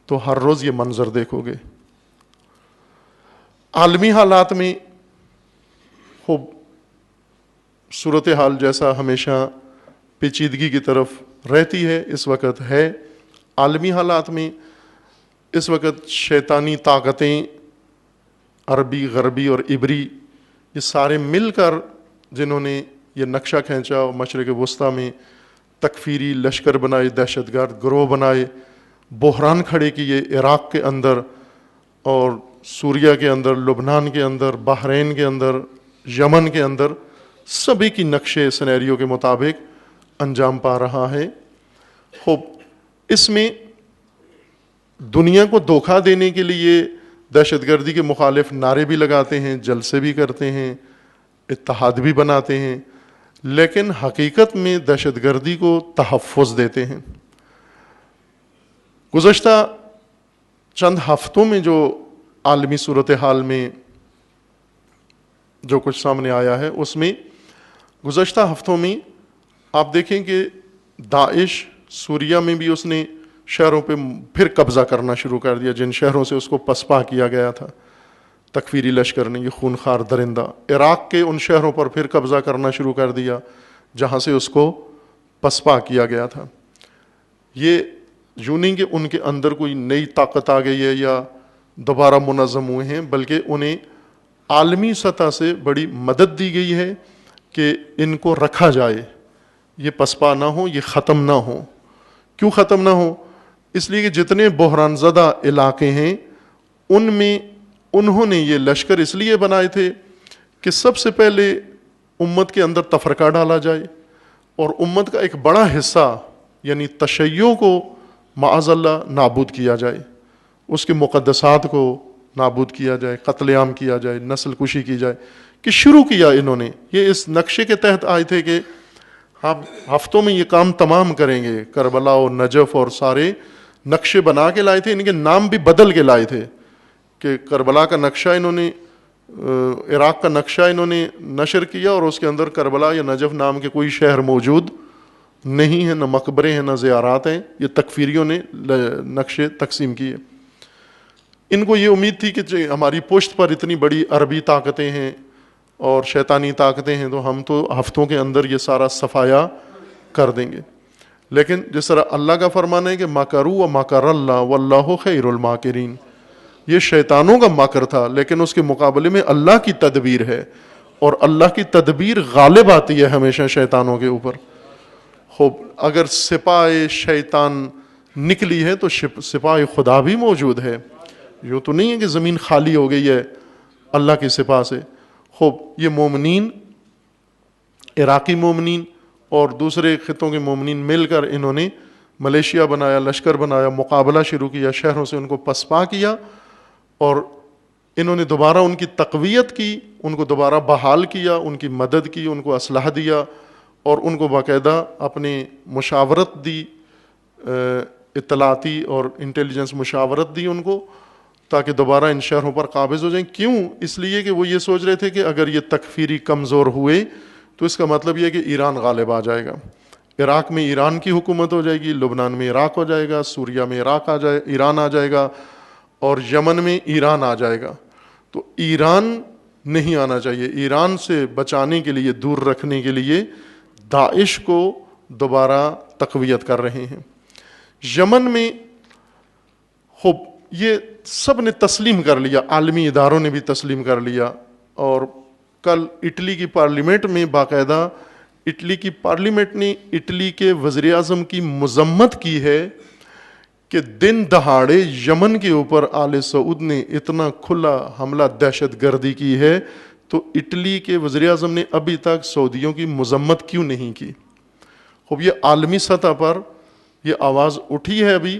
تو ہر روز یہ منظر دیکھو گے. عالمی حالات میں خوب صورتحال جیسا ہمیشہ پیچیدگی کی طرف رہتی ہے, اس وقت ہے. عالمی حالات میں اس وقت شیطانی طاقتیں, عربی غربی اور عبری, یہ سارے مل کر جنہوں نے یہ نقشہ کھینچا اور مشرق وسطیٰ میں تکفیری لشکر بنائے, دہشت گرد گروہ بنائے, بحران کھڑے کیے عراق کے اندر اور سوریہ کے اندر, لبنان کے اندر, بحرین کے اندر, یمن کے اندر, سبھی کی نقشے سینیریو کے مطابق انجام پا رہا ہے. خوب اس میں دنیا کو دھوکہ دینے کے لیے دہشت گردی کے مخالف نعرے بھی لگاتے ہیں, جلسے بھی کرتے ہیں, اتحاد بھی بناتے ہیں, لیکن حقیقت میں دہشت گردی کو تحفظ دیتے ہیں. گزشتہ چند ہفتوں میں جو عالمی صورتحال میں جو کچھ سامنے آیا ہے, اس میں گزشتہ ہفتوں میں آپ دیکھیں کہ داعش سوریہ میں بھی اس نے شہروں پہ پھر قبضہ کرنا شروع کر دیا, جن شہروں سے اس کو پسپا کیا گیا تھا تکفیری لشکر نے, یہ خونخوار درندہ. عراق کے ان شہروں پر پھر قبضہ کرنا شروع کر دیا جہاں سے اس کو پسپا کیا گیا تھا. یہ یوں نہیں کہ ان کے اندر کوئی نئی طاقت آ گئی ہے یا دوبارہ منظم ہوئے ہیں, بلکہ انہیں عالمی سطح سے بڑی مدد دی گئی ہے کہ ان کو رکھا جائے, یہ پسپا نہ ہو, یہ ختم نہ ہو. کیوں ختم نہ ہو؟ اس لیے کہ جتنے بحران زدہ علاقے ہیں ان میں انہوں نے یہ لشکر اس لیے بنائے تھے کہ سب سے پہلے امت کے اندر تفرقہ ڈالا جائے, اور امت کا ایک بڑا حصہ یعنی تشیع کو معاذ اللہ نابود کیا جائے, اس کے مقدسات کو نابود کیا جائے, قتل عام کیا جائے, نسل کشی کی جائے. کہ شروع کیا انہوں نے, یہ اس نقشے کے تحت آئے تھے کہ ہم ہفتوں میں یہ کام تمام کریں گے. کربلا اور نجف اور سارے نقشے بنا کے لائے تھے, ان کے نام بھی بدل کے لائے تھے کہ کربلا کا نقشہ انہوں نے, عراق کا نقشہ انہوں نے نشر کیا اور اس کے اندر کربلا یا نجف نام کے کوئی شہر موجود نہیں ہے, نہ مقبرے ہیں, نہ زیارات ہیں. یہ تکفیریوں نے نقشے تقسیم کیے. ان کو یہ امید تھی کہ ہماری پشت پر اتنی بڑی عربی طاقتیں ہیں اور شیطانی طاقتیں ہیں, تو ہم تو ہفتوں کے اندر یہ سارا صفایا کر دیں گے. لیکن جس طرح اللہ کا فرمان ہے کہ مکروا ومکر اللہ واللہ خیر الماکرین, یہ شیطانوں کا مکر تھا لیکن اس کے مقابلے میں اللہ کی تدبیر ہے, اور اللہ کی تدبیر غالب آتی ہے ہمیشہ شیطانوں کے اوپر. خوب اگر سپاہ شیطان نکلی ہے تو سپاہ خدا بھی موجود ہے. یوں تو نہیں ہے کہ زمین خالی ہو گئی ہے اللہ کی سپاہ سے. خوب یہ مومنین, عراقی مومنین اور دوسرے خطوں کے مومنین مل کر انہوں نے ملیشیا بنایا, لشکر بنایا, مقابلہ شروع کیا, شہروں سے ان کو پسپا کیا, اور انہوں نے دوبارہ ان کی تقویت کی، ان کو دوبارہ بحال کیا، ان کی مدد کی، ان کو اسلحہ دیا اور ان کو باقاعدہ اپنی مشاورت دی، اطلاعاتی اور انٹیلیجنس مشاورت دی ان کو، تاکہ دوبارہ ان شہروں پر قابض ہو جائیں۔ کیوں؟ اس لیے کہ وہ یہ سوچ رہے تھے کہ اگر یہ تکفیری کمزور ہوئے تو اس کا مطلب یہ ہے کہ ایران غالب آ جائے گا، عراق میں ایران کی حکومت ہو جائے گی، لبنان میں عراق ہو جائے گا، سوریہ میں ایران آ جائے گا، اور یمن میں ایران آ جائے گا۔ تو ایران نہیں آنا چاہیے۔ ایران سے بچانے کے لیے، دور رکھنے کے لیے داعش کو دوبارہ تقویت کر رہے ہیں۔ یمن میں خوب یہ سب نے تسلیم کر لیا، عالمی اداروں نے بھی تسلیم کر لیا، اور کل اٹلی کی پارلیمنٹ میں باقاعدہ اٹلی کی پارلیمنٹ نے اٹلی کے وزیر اعظم کی مذمت کی ہے کہ دن دہاڑے یمن کے اوپر آل سعود نے اتنا کھلا حملہ دہشت گردی کی ہے، تو اٹلی کے وزیر اعظم نے ابھی تک سعودیوں کی مذمت کیوں نہیں کی؟ خوب یہ عالمی سطح پر یہ آواز اٹھی ہے، ابھی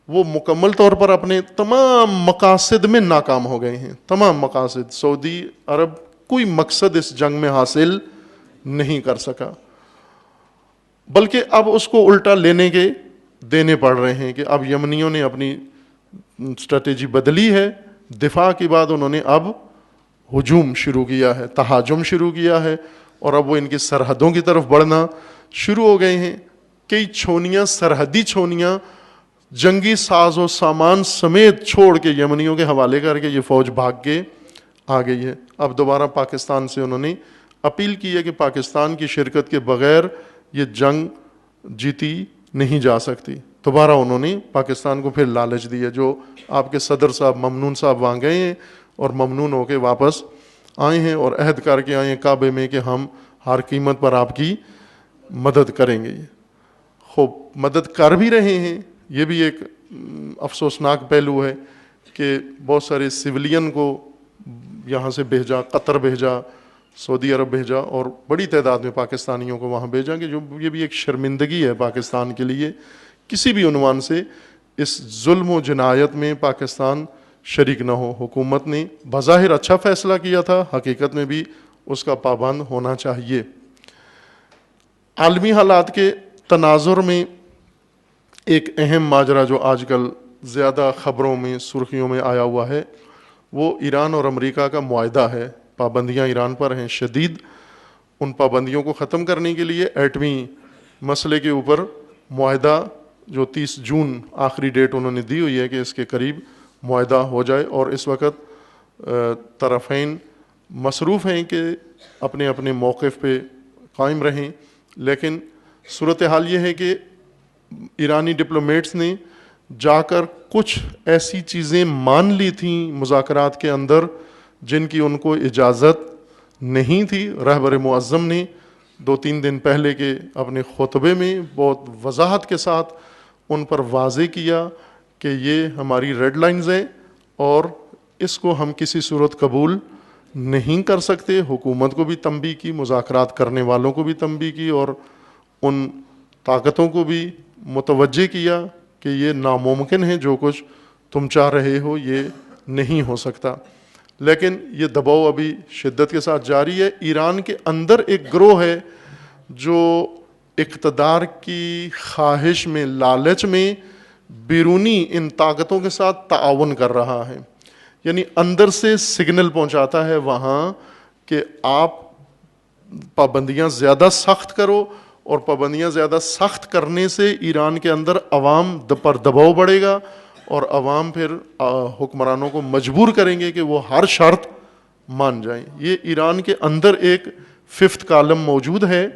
وہ مکمل طور پر اپنے تمام مقاصد میں ناکام ہو گئے ہیں۔ تمام مقاصد، سعودی عرب کوئی مقصد اس جنگ میں حاصل نہیں کر سکا، بلکہ اب اس کو الٹا دینے پڑ رہے ہیں کہ اب یمنیوں نے اپنی اسٹریٹجی بدلی ہے، دفاع کے بعد انہوں نے اب ہجوم شروع کیا ہے، تہاجم شروع کیا ہے، اور اب وہ ان کی سرحدوں کی طرف بڑھنا شروع ہو گئے ہیں۔ کئی چھونیاں، سرحدی چھونیاں جنگی ساز و سامان سمیت چھوڑ کے یمنیوں کے حوالے کر کے یہ فوج بھاگ کے آ گئی ہے۔ اب دوبارہ پاکستان سے انہوں نے اپیل کی ہے کہ پاکستان کی شرکت کے بغیر یہ جنگ جیتی نہیں جا سکتی۔ دوبارہ انہوں نے پاکستان کو پھر لالچ دی ہے، جو آپ کے صدر صاحب ممنون صاحب وہاں گئے ہیں اور ممنون ہو کے واپس آئے ہیں اور عہد کر کے آئے ہیں کعبے میں کہ ہم ہر قیمت پر آپ کی مدد کریں گے۔ خوب مدد کر بھی رہے ہیں۔ یہ بھی ایک افسوسناک پہلو ہے کہ بہت سارے سویلین کو یہاں سے بھیجا، قطر بھیجا، سعودی عرب بھیجا، اور بڑی تعداد میں پاکستانیوں کو وہاں بھیجا، کہ جو یہ بھی ایک شرمندگی ہے پاکستان کے لیے۔ کسی بھی عنوان سے اس ظلم و جنایت میں پاکستان شریک نہ ہو۔ حکومت نے بظاہر اچھا فیصلہ کیا تھا، حقیقت میں بھی اس کا پابند ہونا چاہیے۔ عالمی حالات کے تناظر میں ایک اہم ماجرا جو آج کل زیادہ خبروں میں، سرخیوں میں آیا ہوا ہے، وہ ایران اور امریکہ کا معاہدہ ہے۔ پابندیاں ایران پر ہیں شدید، ان پابندیوں کو ختم کرنے کے لیے ایٹمی مسئلے کے اوپر معاہدہ جو 30 جون آخری ڈیٹ انہوں نے دی ہوئی ہے کہ اس کے قریب معاہدہ ہو جائے، اور اس وقت طرفین مصروف ہیں کہ اپنے اپنے موقف پہ قائم رہیں، لیکن صورتحال یہ ہے کہ ایرانی ڈپلومیٹس نے جا کر کچھ ایسی چیزیں مان لی تھیں مذاکرات کے اندر جن کی ان کو اجازت نہیں تھی۔ رہبر معظم نے 2-3 دن پہلے کے اپنے خطبے میں بہت وضاحت کے ساتھ ان پر واضح کیا کہ یہ ہماری ریڈ لائنز ہیں اور اس کو ہم کسی صورت قبول نہیں کر سکتے۔ حکومت کو بھی تنبیہ کی، مذاکرات کرنے والوں کو بھی تنبیہ کی، اور ان طاقتوں کو بھی متوجہ کیا کہ یہ ناممکن ہے، جو کچھ تم چاہ رہے ہو یہ نہیں ہو سکتا۔ لیکن یہ دباؤ ابھی شدت کے ساتھ جاری ہے۔ ایران کے اندر ایک گروہ ہے جو اقتدار کی خواہش میں، لالچ میں بیرونی ان طاقتوں کے ساتھ تعاون کر رہا ہے، یعنی اندر سے سگنل پہنچاتا ہے وہاں کہ آپ پابندیاں زیادہ سخت کرو، اور پابندیاں زیادہ سخت کرنے سے ایران کے اندر عوام پر دباؤ بڑھے گا، اور عوام پھر حکمرانوں کو مجبور کریں گے کہ وہ ہر شرط مان جائیں۔ یہ ایران کے اندر ایک 5th کالم موجود ہے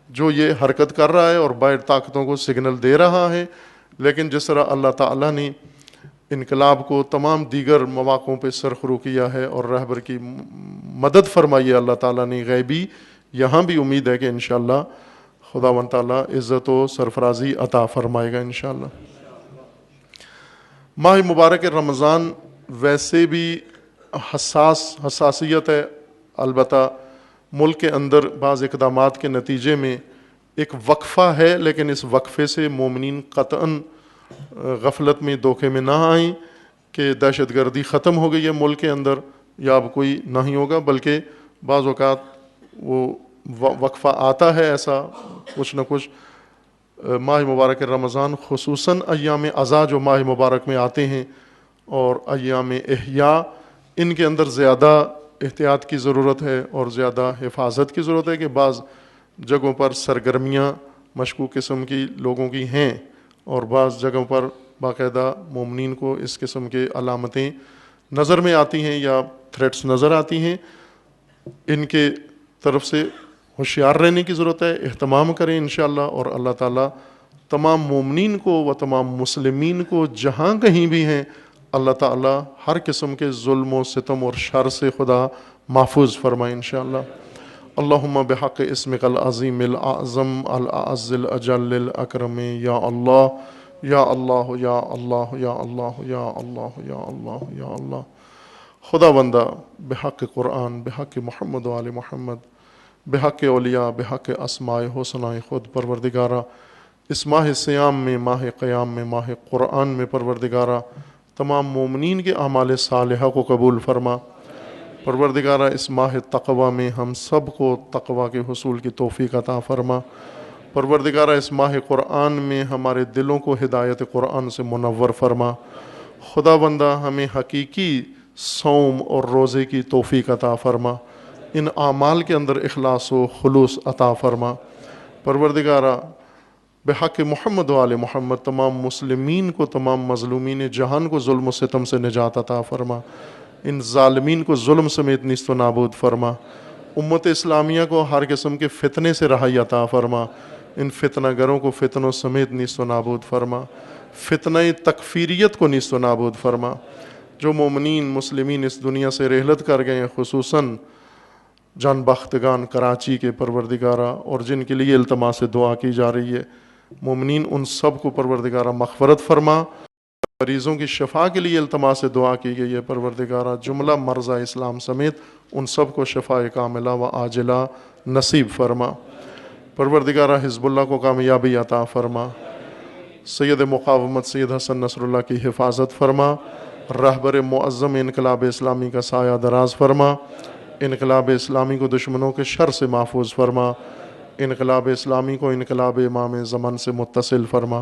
جو یہ حرکت کر رہا ہے اور باہر طاقتوں کو سگنل دے رہا ہے۔ لیکن جس طرح اللہ تعالیٰ نے انقلاب کو تمام دیگر مواقعوں پہ سرخرو کیا ہے اور رہبر کی مدد فرمائی ہے اللہ تعالیٰ نے غیبی، یہاں بھی امید ہے کہ انشاءاللہ خداوند تعالیٰ عزت و سرفرازی عطا فرمائے گا انشاءاللہ۔ ماہ مبارک رمضان ویسے بھی حساسیت ہے، البتہ ملک کے اندر بعض اقدامات کے نتیجے میں ایک وقفہ ہے، لیکن اس وقفے سے مومنین قطعاً غفلت میں، دھوکے میں نہ آئیں۔ کہ دہشت گردی ختم ہو گئی ہے ملک کے اندر یا اب کوئی نہیں ہوگا، بلکہ بعض اوقات وہ وقفہ آتا ہے ایسا کچھ نہ کچھ ماہ مبارک رمضان، خصوصاً ایام عزا جو ماہ مبارک میں آتے ہیں اور ایام احیاء، ان کے اندر زیادہ احتیاط کی ضرورت ہے اور زیادہ حفاظت کی ضرورت ہے کہ بعض جگہوں پر سرگرمیاں مشکوک قسم کی لوگوں کی ہیں اور بعض جگہوں پر باقاعدہ مومنین کو اس قسم کے علامتیں نظر میں آتی ہیں یا تھریٹس نظر آتی ہیں، ان کے طرف سے ہوشیار رہنے کی ضرورت ہے، اہتمام کریں انشاءاللہ، اور اللہ تعالیٰ تمام مومنین کو و تمام مسلمین کو جہاں کہیں بھی ہیں اللہ تعالیٰ ہر قسم کے ظلم و ستم اور شر سے خدا محفوظ فرمائے انشاءاللہ۔ اللہم بحق اسمک العظیم الاعظم الاعز الاجل الاکرم یا اللہ یا اللہ یا اللہ یا اللہ یا اللہ یا اللہ یا اللہ۔ خدا بندہ بحق قرآن، بحق محمد و آل محمد، بحق اولیاء، بحق اسماء حسنہ خود پروردگارہ، اس ماہ سیام میں، ماہ قیام میں، ماہ قرآن میں پروردگارہ تمام مومنین کے اعمال صالحہ کو قبول فرما۔ پروردگارہ اس ماہ تقوی میں ہم سب کو تقوی کے حصول کی توفیق عطا فرما۔ پروردگارہ اس ماہ قرآن میں ہمارے دلوں کو ہدایت قرآن سے منور فرما۔ خدا بندہ ہمیں حقیقی صوم اور روزے کی توفیق عطا فرما، ان اعمال کے اندر اخلاص و خلوص عطا فرما۔ پروردگارہ بحق محمد و آل محمد تمام مسلمین کو، تمام مظلومین جہان کو ظلم و ستم سے نجات عطا فرما، ان ظالمین کو ظلم سمیت نیست و نابود فرما، امت اسلامیہ کو ہر قسم کے فتنے سے رہائی عطا فرما، ان فتنہ گروں کو فتنوں سمیت نیست و نابود فرما، فتنہ تکفیریت کو نیست و نابود فرما۔ جو مومنین مسلمین اس دنیا سے رحلت کر گئے ہیں، خصوصاً جان بختگان کراچی کے پروردگارہ، اور جن کے لیے التماس دعا کی جا رہی ہے، مومنین ان سب کو پروردگارہ مغفرت فرما۔ مریضوں کی شفا کے لیے التماس دعا کی گئی ہے، پروردگارہ جملہ مرضى اسلام سمیت ان سب کو شفاء کاملہ و عاجلہ نصیب فرما۔ پروردگارہ حزب اللہ کو کامیابی عطا فرما، سید مقاومت سید حسن نصر اللہ کی حفاظت فرما، رہبر معظم انقلاب اسلامی کا سایہ دراز فرما، انقلاب اسلامی کو دشمنوں کے شر سے محفوظ فرما، انقلاب اسلامی کو انقلاب امام زمان سے متصل فرما،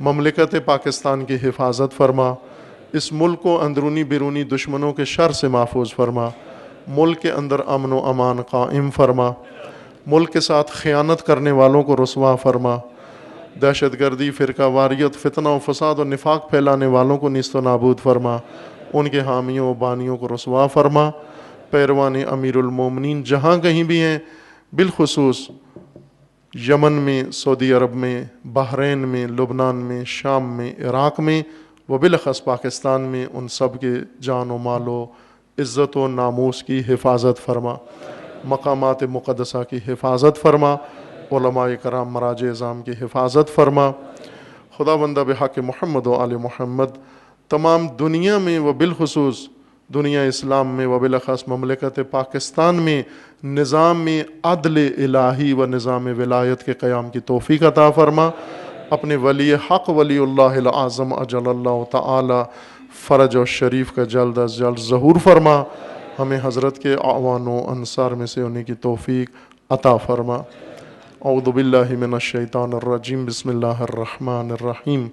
مملکت پاکستان کی حفاظت فرما، اس ملک کو اندرونی بیرونی دشمنوں کے شر سے محفوظ فرما، ملک کے اندر امن و امان قائم فرما، ملک کے ساتھ خیانت کرنے والوں کو رسوا فرما، دہشت گردی، فرقہ واریت، فتنہ و فساد و نفاق پھیلانے والوں کو نیست و نابود فرما، ان کے حامیوں و بانیوں کو رسوا فرما، پیروان امیر المومنین جہاں کہیں بھی ہیں، بالخصوص یمن میں، سعودی عرب میں، بحرین میں، لبنان میں، شام میں، عراق میں و بالاخص پاکستان میں، ان سب کے جان و مال و عزت و ناموس کی حفاظت فرما، مقامات مقدسہ کی حفاظت فرما، علماء کرام مراجع اعظام کی حفاظت فرما۔ خدا بندہ بحق محمد و آل محمد تمام دنیا میں و بالخصوص دنیا اسلام میں و بالاخص مملکت پاکستان میں نظام عدل الہی و نظام ولایت کے قیام کی توفیق عطا فرما۔ اپنے ولی حق ولی اللہ العظم اجل اللہ تعالی فرج و شریف کا جلد از جلد ظہور فرما، ہمیں حضرت کے اعوان و انصار میں سے ہونے کی توفیق عطا فرما۔ اعوذ باللہ من الشیطان الرجیم، بسم اللہ الرحمن الرحیم۔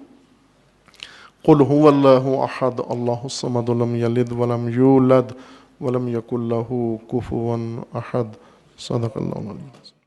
قل هو اللہ احد اللہ الصمد لم یلد ولم یولد ولم یکن لہ کفوا احد۔ صدق اللہ العظیم۔